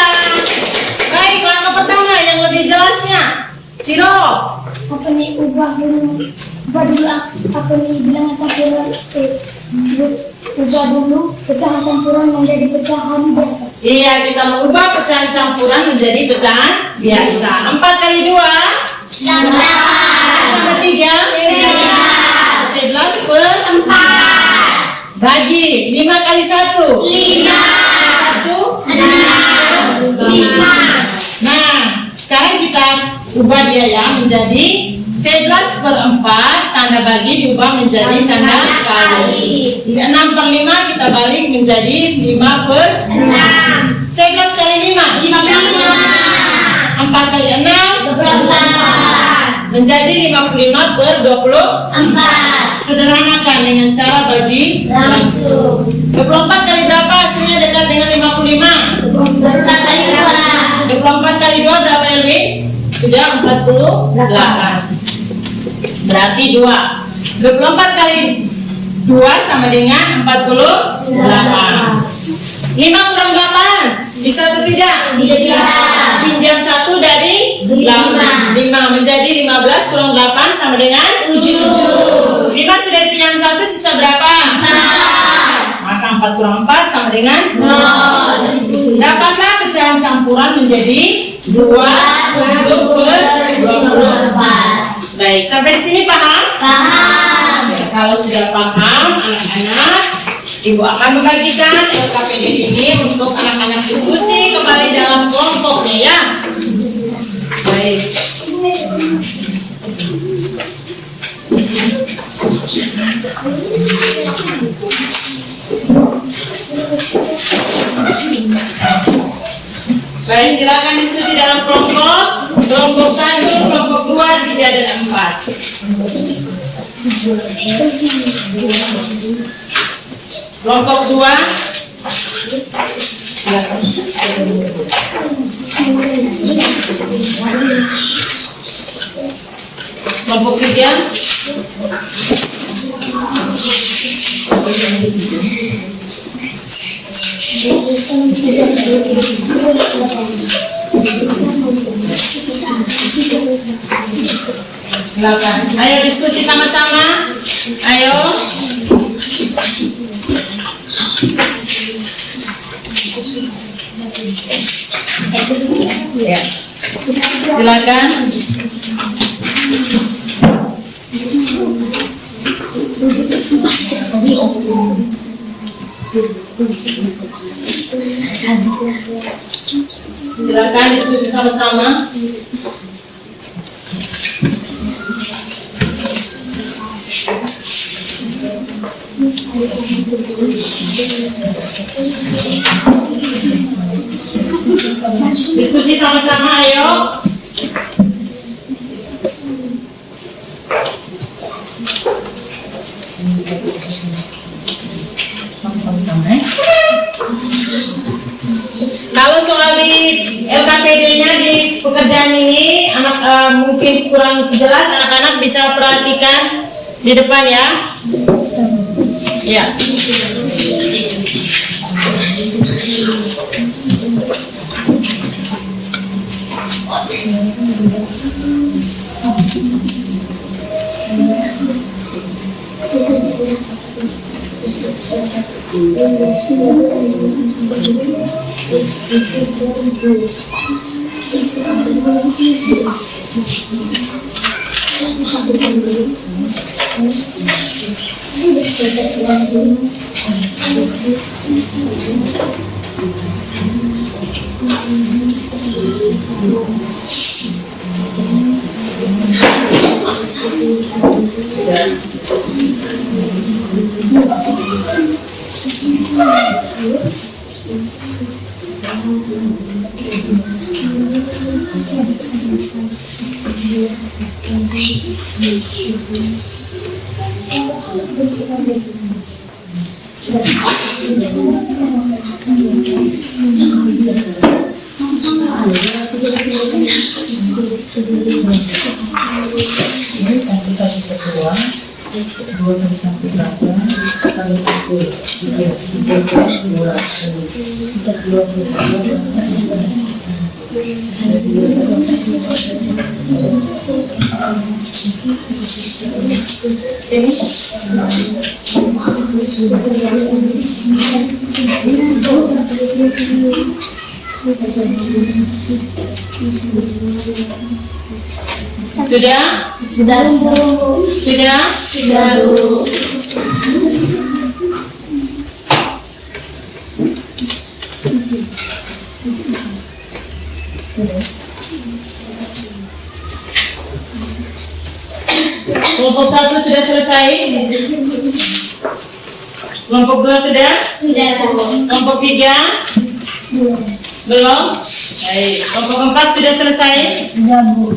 Baik, langkah pertama yang lebih jelasnya. Ciro. Apa nih ubah dulu apa nih bilangan campuran ubah dulu pecahan campuran menjadi pecahan biasa. Iya, kita mengubah pecahan campuran menjadi pecahan biasa. 4 kali 2 tambah 3 11/4 bagi 5 kali 1 5. Nah, sekarang kita ubah dia ya menjadi 11/4, tanda bagi diubah menjadi tanda kali. 6/5 kita balik menjadi 5/6. 11 kali 5 4 kali 6 menjadi 55/24. Sederhanakan dengan cara bagi langsung. 24 kali berapa hasilnya dekat dengan 55? 24 kali 2 berapa Elvin? Sudah 48. Berarti 2. 24 kali 2 sama dengan 48. 5 kurang 8 bisa atau tidak? Bisa. Pinjam 1 dari 8. 5 menjadi 15 kurang 8 sama dengan 7. 5 sudah dipinjam 1, sisa berapa? 4. Maka 4 kurang 4 sama dengan 0. Dapatlah pecahan campuran menjadi 20/24. Baik, sampai di sini paham? Paham. Ya, kalau sudah paham, anak-anak, Ibu akan membagikan LKPD ini untuk anak-anak diskusi kembali dalam kelompoknya ya. Baik. Baik, silakan diskusi dalam kelompok. Kelompok 1, kelompok 2, 3, dan 4. Kelompok 2. Kelompok 3. Silakan. Ayo diskusi sama-sama. Ayo. Ya. Silakan. Silakan diskusi sama-sama. Diskusi sama-sama, ayo. Kalau soal di LKPD-nya di pekerjaan ini mungkin kurang jelas, anak-anak bisa perhatikan di depan ya. Ya. Sudah? Sudah Bu. Sudah? Sudah Bu. Kelompok 1 sudah selesai? Kelompok 2 sudah? Sudah Bu. Kelompok 3? Belum? Baik. Kelompok 4 sudah selesai? Sudah Bu.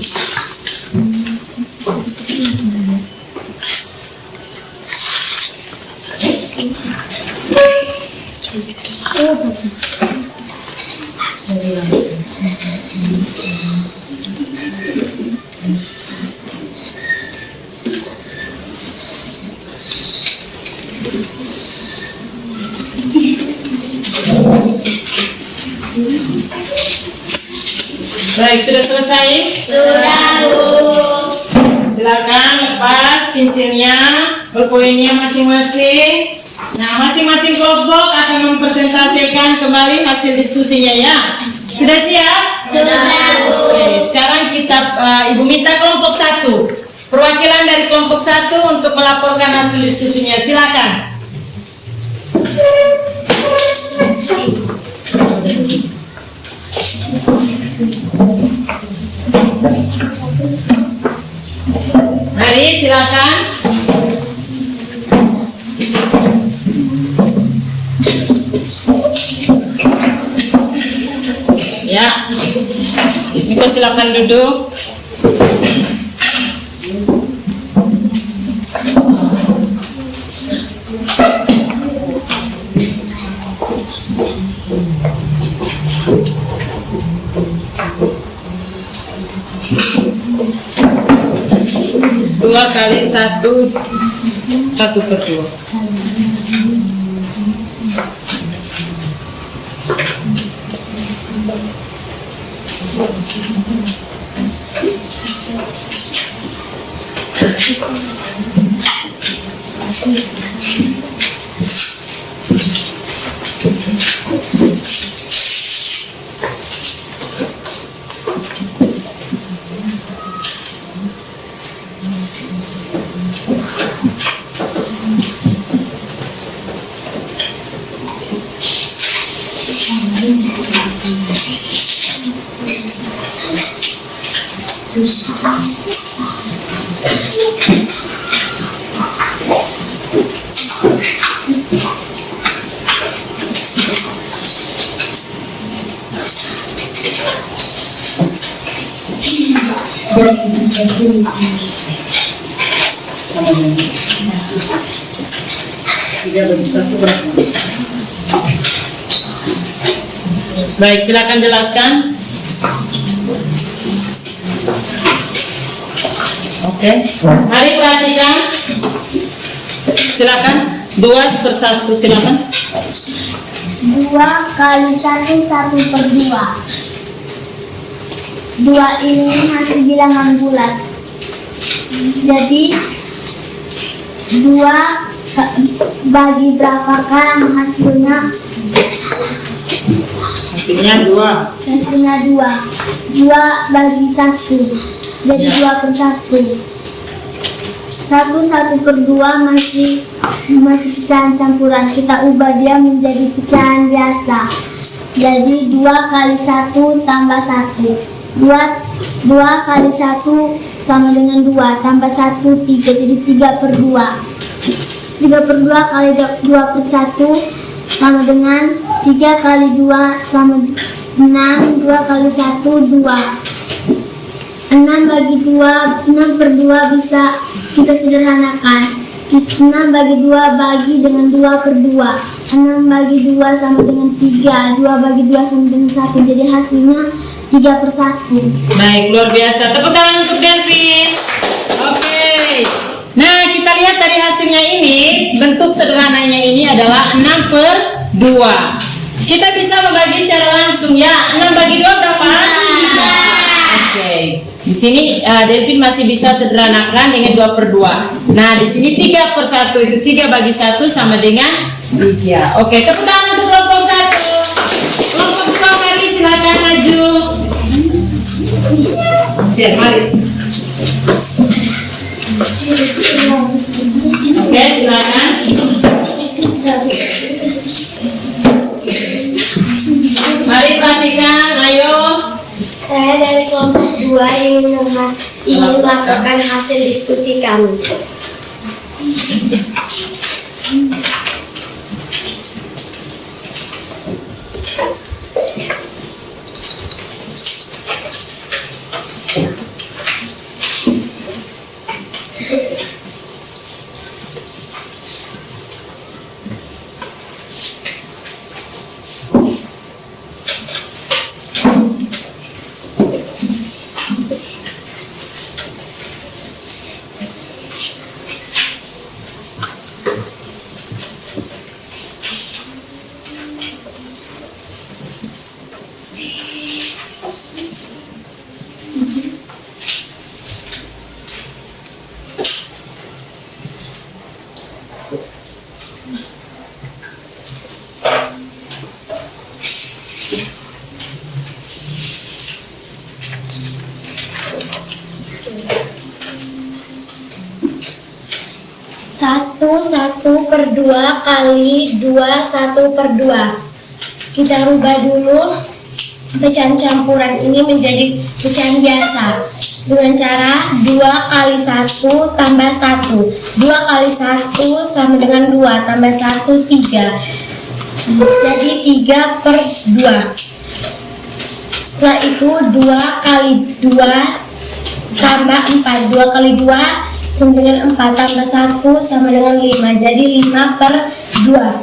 Baik, sudah selesai? Sudah Bu. Silakan lepas pensilnya, berpoinnya masing-masing. Nah, masing-masing kelompok akan mempresentasikan kembali hasil diskusinya ya. Sudah siap? Sudah Bu. Oke, sekarang kita Ibu minta kelompok 1. Perwakilan dari kelompok 1 untuk melaporkan hasil diskusinya. Silakan. Mari silakan. Ya, Niko silakan duduk. Dua kali satu, 1/2. Baik, silakan jelaskan. Oke, mari perhatikan. Silakan 2/1, silakan. 2 kali 1, 1/2. 2 ini masih bilangan bulat. Jadi 2 bagi berapakah hasilnya? Hasilnya 2. Hasilnya 2. 2 bagi 1. Jadi Ya. 2/1. 1/2 masih pecahan campuran. Kita ubah dia menjadi pecahan biasa. Jadi 2 kali 1 tambah 1. 2 kali 1 sama dengan 2 tambah 1 3, jadi 3/2. 3/2 kali 2/1 sama dengan 3 kali 2 sama 6. 2 kali 1 2. 6 bagi 2, 6/2 bisa kita sederhanakan. 6 bagi 2 bagi dengan 2/2. 6 bagi 2 sama dengan 3. 2 bagi 2 sama dengan 1. Jadi hasilnya 3/1. Baik, luar biasa. Tepuk tangan untuk Delvin. Oke. Nah, kita lihat dari hasilnya ini, bentuk sederhananya ini adalah 6/2. Kita bisa membagi secara langsung ya. 6 bagi 2 berapa? 3. Oke. Di sini Delvin masih bisa sederhanakan dengan 2/2. Nah, di sini 3/1 itu 3 bagi 1 sama dengan 3. Oke, tepuk tangan untuk kelompok 1. Kelompok 2 mari silakan maju. Siap, mari. Oke, silakan. Mari perhatikan, ayo. Saya dari kelompok 2 ingin melakukan hasil diskusi kami. Satu per 2 kali 2 1/2. Kita rubah dulu pecahan campuran ini menjadi pecahan biasa dengan cara 2 kali 1 tambah 1. 2 kali 1 sama dengan 2 tambah 1 3. Jadi 3/2. Setelah itu 2 kali 2 tambah 4. 2 kali 2 sama dengan 4 tambah 1 sama dengan 5. Jadi 5/2.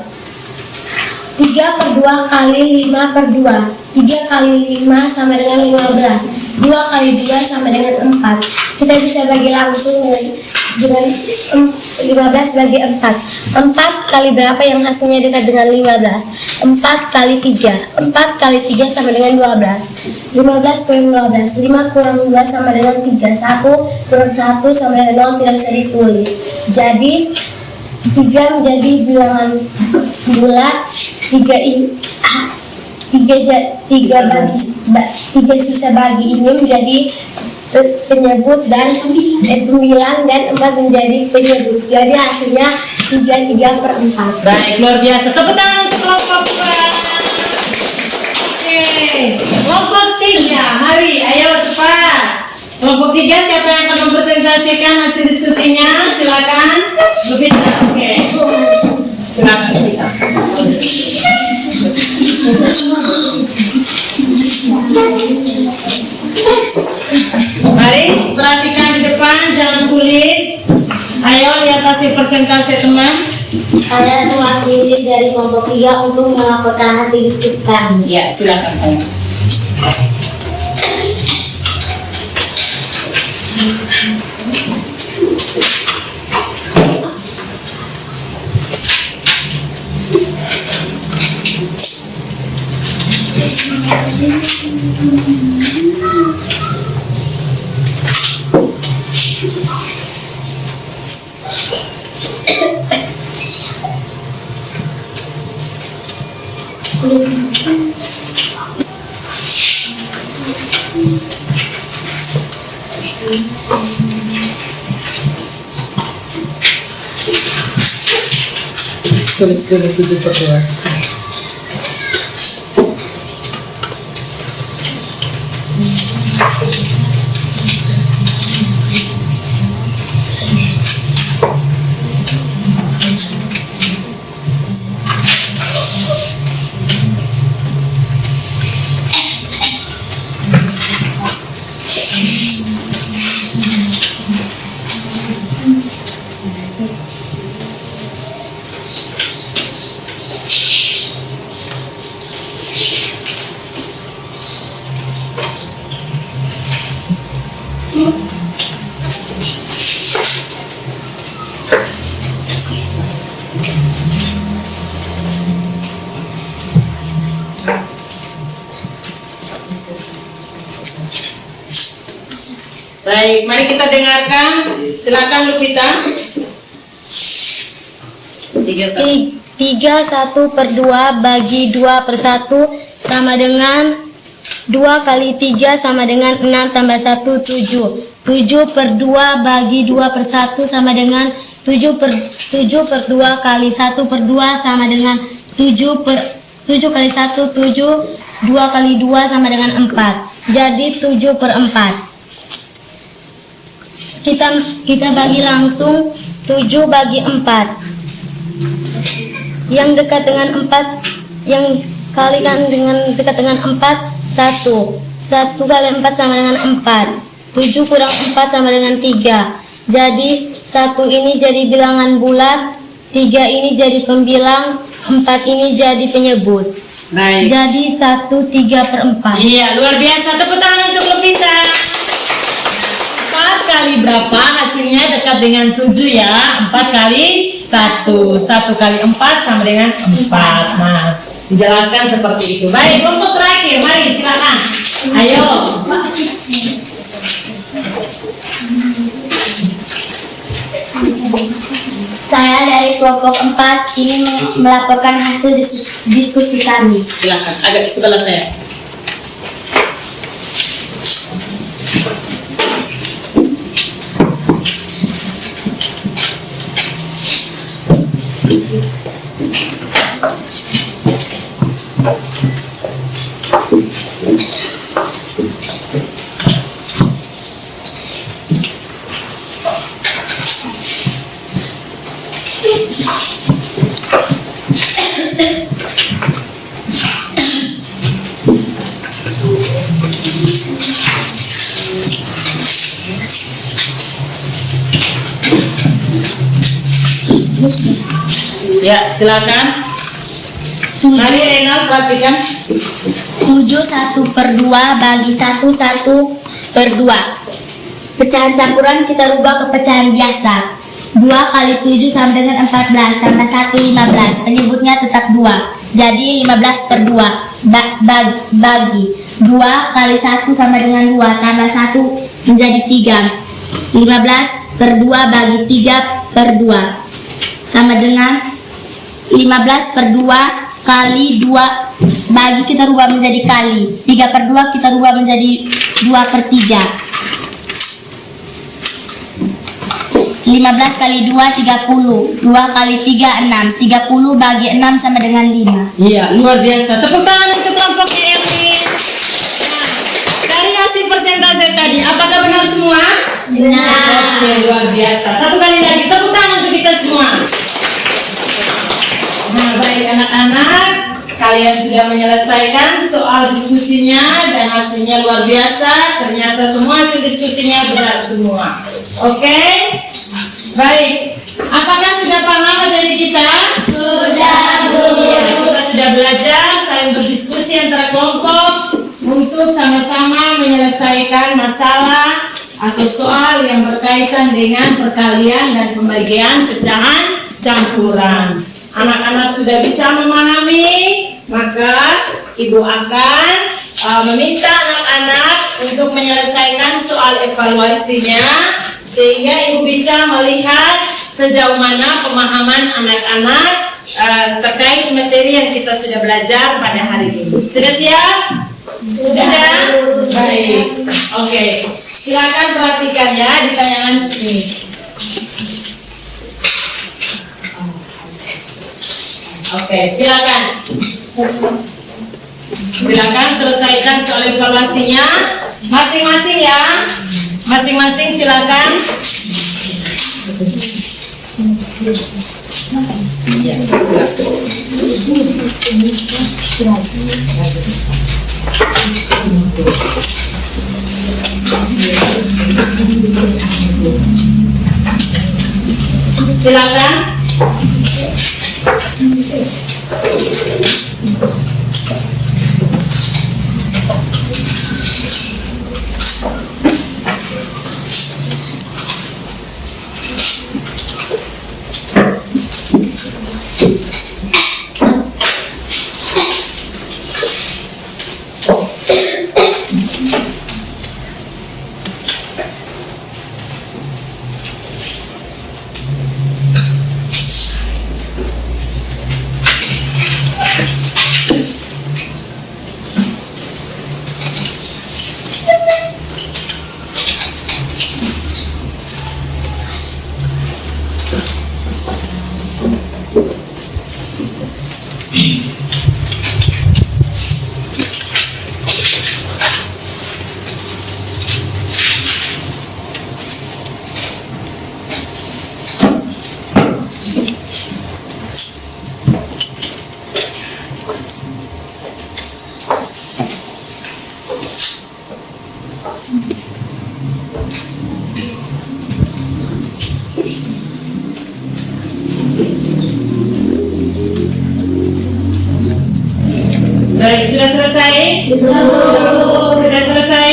3/2 kali 5/2. 3 kali 5 sama dengan 15. 2 kali 2 sama dengan 4. Kita bisa bagi langsung dengan 15 bagi 4. 4 kali berapa yang hasilnya dekat dengan 15? 4 kali 3. 4 kali 3 sama dengan 12. 15 kurang 12. 5 kurang 2 sama dengan 3. 1 kurang 1 sama dengan 0, tidak bisa ditulis. Jadi 3 menjadi bilangan bulat. 3 sisa bagi ini menjadi penyebut dan pembilang, dan 4 menjadi penyebut. Jadi hasilnya 3/4. Baik, luar biasa. Tepuk tangan untuk kelompok 2. Oke, kelompok 3, mari, ayo cepat. Kelompok 3, siapa yang akan mempresentasikan hasil diskusinya? Silakan. Bebita, oke. Silakan, Bebita. Mari, perhatikan di depan, jangan tulis. Ayo lihat hasil presentasi teman. Saya mewakili dari kelompok 3 untuk melaporkan hasil diskusi kami. Ya, silakan saya. Tulis dulu 7/2. Baik, mari kita dengarkan. Silakan Lupita. 3/1/2 bagi 2/1 sama dengan 2 kali 3 sama dengan 6 tambah 1, 7. 7/2 bagi 2/1 sama dengan 7/2 kali 1/2 sama dengan 7 kali 1, 7. 2 kali 2 sama dengan 4. Jadi 7/4. Kita bagi langsung 7 bagi 4. Yang dekat dengan 4, yang kalikan dengan dekat dengan 4, 1. 1 kali 4 sama dengan 4. 7 kurang 4 sama dengan 3. Jadi 1 ini jadi bilangan bulat, 3 ini jadi pembilang, 4 ini jadi penyebut. Baik. Jadi 1 3/4. Iya, luar biasa. Tepuk tangan untuk Lupita. 4 kali berapa? Hasilnya dekat dengan 7 ya. 4 kali 1. 1 kali 4 sama dengan 4. Nah, dijelaskan seperti itu. Baik, kelompok terakhir. Mari silakan. Ayo. Saya dari kelompok 4 ingin melaporkan hasil diskusi kami. Silakan. Agak di sebelah saya. Ya, silakan. Mari Renal perhatikan. 7 1/2 bagi 1 1/2. Pecahan campuran kita rubah ke pecahan biasa. 2 kali 7 sama dengan 14 tambah 1 15. Penyebutnya tetap 2. Jadi 15/2 bagi 2 kali 1 sama dengan 2 tambah 1 menjadi 3. 15/2 bagi 3/2 sama dengan 15/2 kali 2 bagi kita rubah menjadi kali 3/2 kita rubah menjadi 2/3. 15 kali 2 30. 2 kali 3 6. 30 bagi 6 sama dengan 5. Iya, luar biasa. Tepuk tangan untuk kelompoknya Erwin. Nah, dari hasil persentase tadi, apakah benar semua? Benar. Oke, luar biasa. Satu kali lagi, tepuk tangan untuk kita semua. Nah, baik anak-anak, kalian sudah menyelesaikan soal diskusinya dan hasilnya luar biasa. Ternyata semua hasil diskusinya benar semua. Oke? Baik. Apakah sudah paham materi kita? Sudah, Bu. Kita sudah belajar saling berdiskusi antara kelompok untuk sama-sama menyelesaikan masalah atau soal yang berkaitan dengan perkalian dan pembagian pecahan campuran. Anak-anak sudah bisa memahami, maka Ibu akan meminta anak-anak untuk menyelesaikan soal evaluasinya sehingga Ibu bisa melihat sejauh mana pemahaman anak-anak terkait materi yang kita sudah belajar pada hari ini. Sudah siap? Sudah? Baik. Oke. Silakan perhatikan ya di tayangan ini. Oke, silakan. Silakan selesaikan soal evaluasinya masing-masing ya. Masing-masing silakan. Ya, silakan. sudah selesai? Sudah selesai?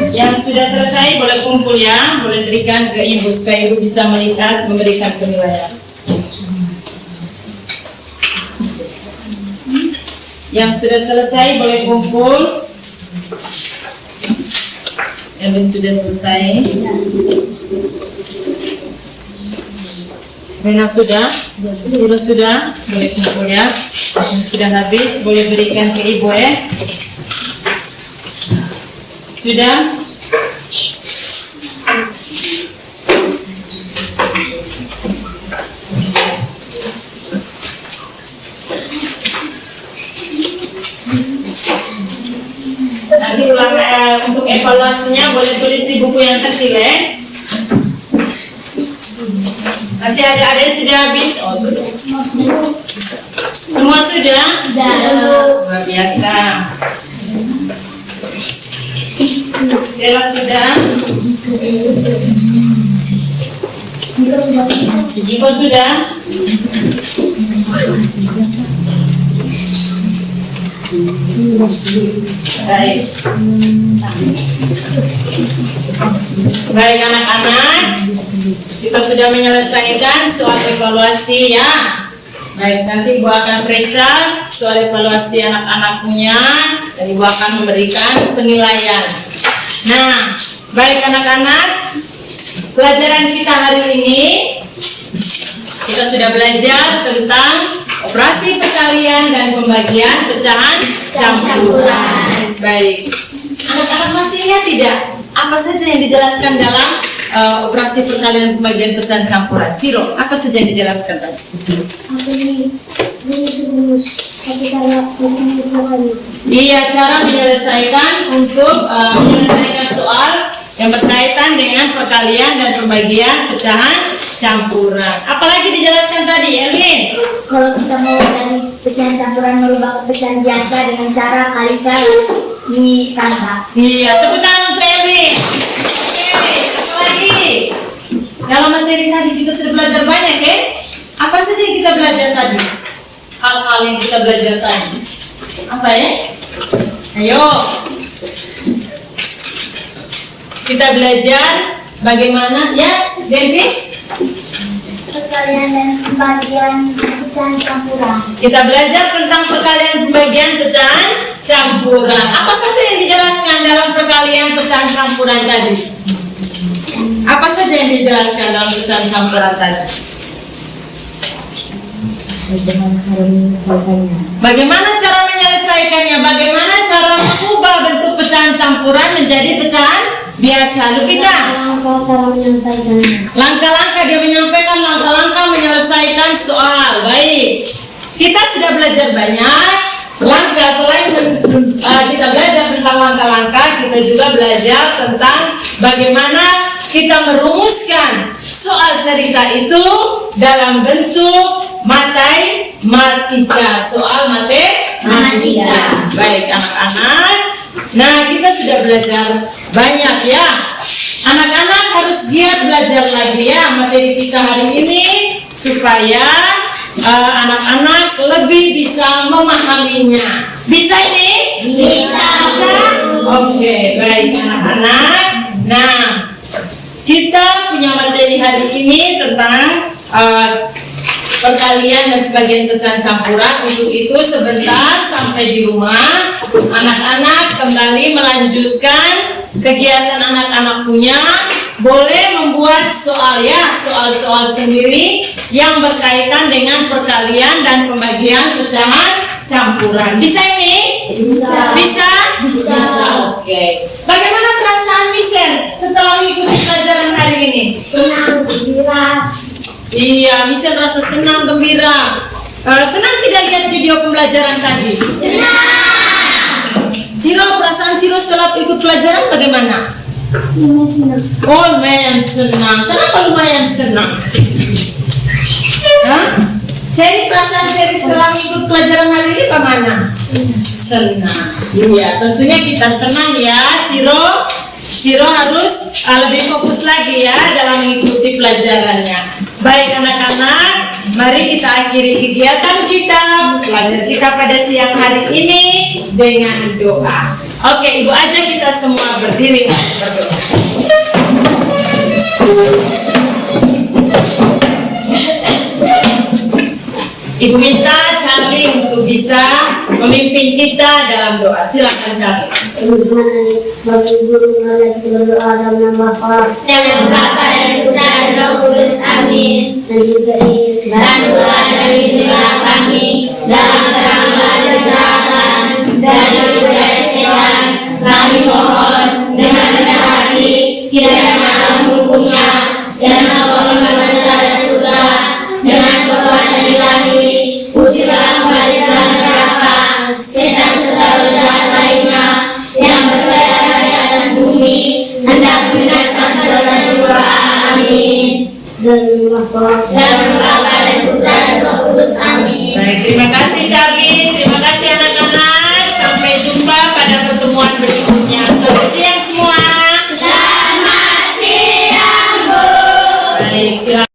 Yang sudah selesai boleh kumpul ya, boleh berikan ke ibu supaya ibu bisa melihat, memberikan penilaian. Yang sudah selesai boleh kumpul. Yang sudah selesai. Rena sudah, Ibu sudah, boleh kumpul ya. Yang sudah habis boleh berikan ke ibu ya. Sudah. Nanti ulang untuk evaluasinya boleh tulis di buku yang kecil ya. Masih ada yang sudah habis? Oh sudah. Semua sudah? Luar biasa. Sela sudah? Ibu sudah? Baik. Baik anak-anak, kita sudah menyelesaikan soal evaluasi ya. Baik, nanti Ibu akan periksa soal evaluasi anak-anak punya dan Ibu akan memberikan penilaian. Nah, baik anak-anak, pelajaran kita hari ini kita sudah belajar tentang operasi perkalian dan pembagian pecahan campuran. Baik, anak-anak masih ingat tidak apa saja yang dijelaskan dalam operasi perkalian dan pembagian pecahan campuran? Ciro, apa saja yang dijelaskan tadi? Iya, cara menyelesaikan untuk menyelesaikan soal yang berkaitan dengan perkalian dan pembagian pecahan campuran. Apalagi dijelaskan tadi, Elvin? Kalau kita mau dari pecahan campuran merubah ke pecahan biasa dengan cara kali-kali ditambah. Iya, tepuk tangan untuk Elvin. Oke, apalagi? Dalam materi tadi kita sudah belajar banyak ya. Apa saja yang kita belajar tadi? Hal-hal yang kita belajar tadi. Apa ya? Ayo. Kita belajar bagaimana ya, Devi? Perkalian dan pembagian pecahan campuran. Kita belajar tentang perkalian pembagian pecahan campuran. Apa saja yang dijelaskan dalam perkalian pecahan campuran tadi? Apa saja yang dijelaskan dalam pecahan campuran tadi? Bagaimana cara menyelesaikannya? Bagaimana cara mengubah bentuk pecahan campuran menjadi pecahan biasa? Lupita, langkah-langkah dia menyampaikan langkah-langkah menyelesaikan soal. Baik, kita sudah belajar banyak langkah. Selain kita belajar tentang langkah-langkah, kita juga belajar tentang bagaimana kita merumuskan soal cerita itu dalam bentuk matematika. Soal matematika. Baik anak-anak, nah kita sudah belajar banyak ya. Anak-anak harus giat belajar lagi ya materi kita hari ini supaya anak-anak lebih bisa memahaminya. Bisa ini? Bisa. Oke, baik anak-anak. Nah, kita punya materi hari ini tentang perkalian dan pembagian pecahan campuran. Untuk itu sebentar sampai di rumah anak-anak kembali melanjutkan kegiatan anak-anak punya. Boleh membuat soal ya, soal-soal sendiri yang berkaitan dengan perkalian dan pembagian pecahan campuran. Bisa ini? Bisa. Bisa? Bisa. Oke. Bagaimana perasaan Mister setelah mengikuti pelajaran hari ini? Senang, gembira. Iya, Mister rasa senang, gembira. Senang tidak lihat video pembelajaran tadi? Senang. Ciro, perasaan Ciro setelah ikut pelajaran bagaimana? Senang. Oh, lumayan senang. Kenapa lumayan senang? Hah? Ceri, perasaan Ceri setelah ikut pelajaran hari ini bagaimana? Senang. Iya, tentunya kita senang ya, Ciro. Ciro harus lebih fokus lagi ya dalam mengikuti pelajarannya. Baik anak-anak, mari kita akhiri kegiatan kita, belajar kita pada siang hari ini dengan doa. Oke, Ibu ajak kita semua berdiri untuk berdoa. Ibu minta Charlie untuk bisa memimpin kita dalam doa. Silakan Charlie. Bagi guru kalian berdoa dalam nama Bapa dan Putra dan Roh Kudus. Amin. Dan juga ini bantulah dari dunia kami dalam perangkap kejahatan dan budaya setan. Kami mohon dengan rendah hati tidak dalam hukumnya dan mohon kemenangan surga dengan kekuatan ilahi. Usirlah kembali dalam neraka setan serta jahat lainnya yang berkeliaran di atas bumi, hendak binasa segala jiwa. Amin. Dan Bapa dan Putra dan Roh Kudus. Amin. Baik, terima kasih Charlie.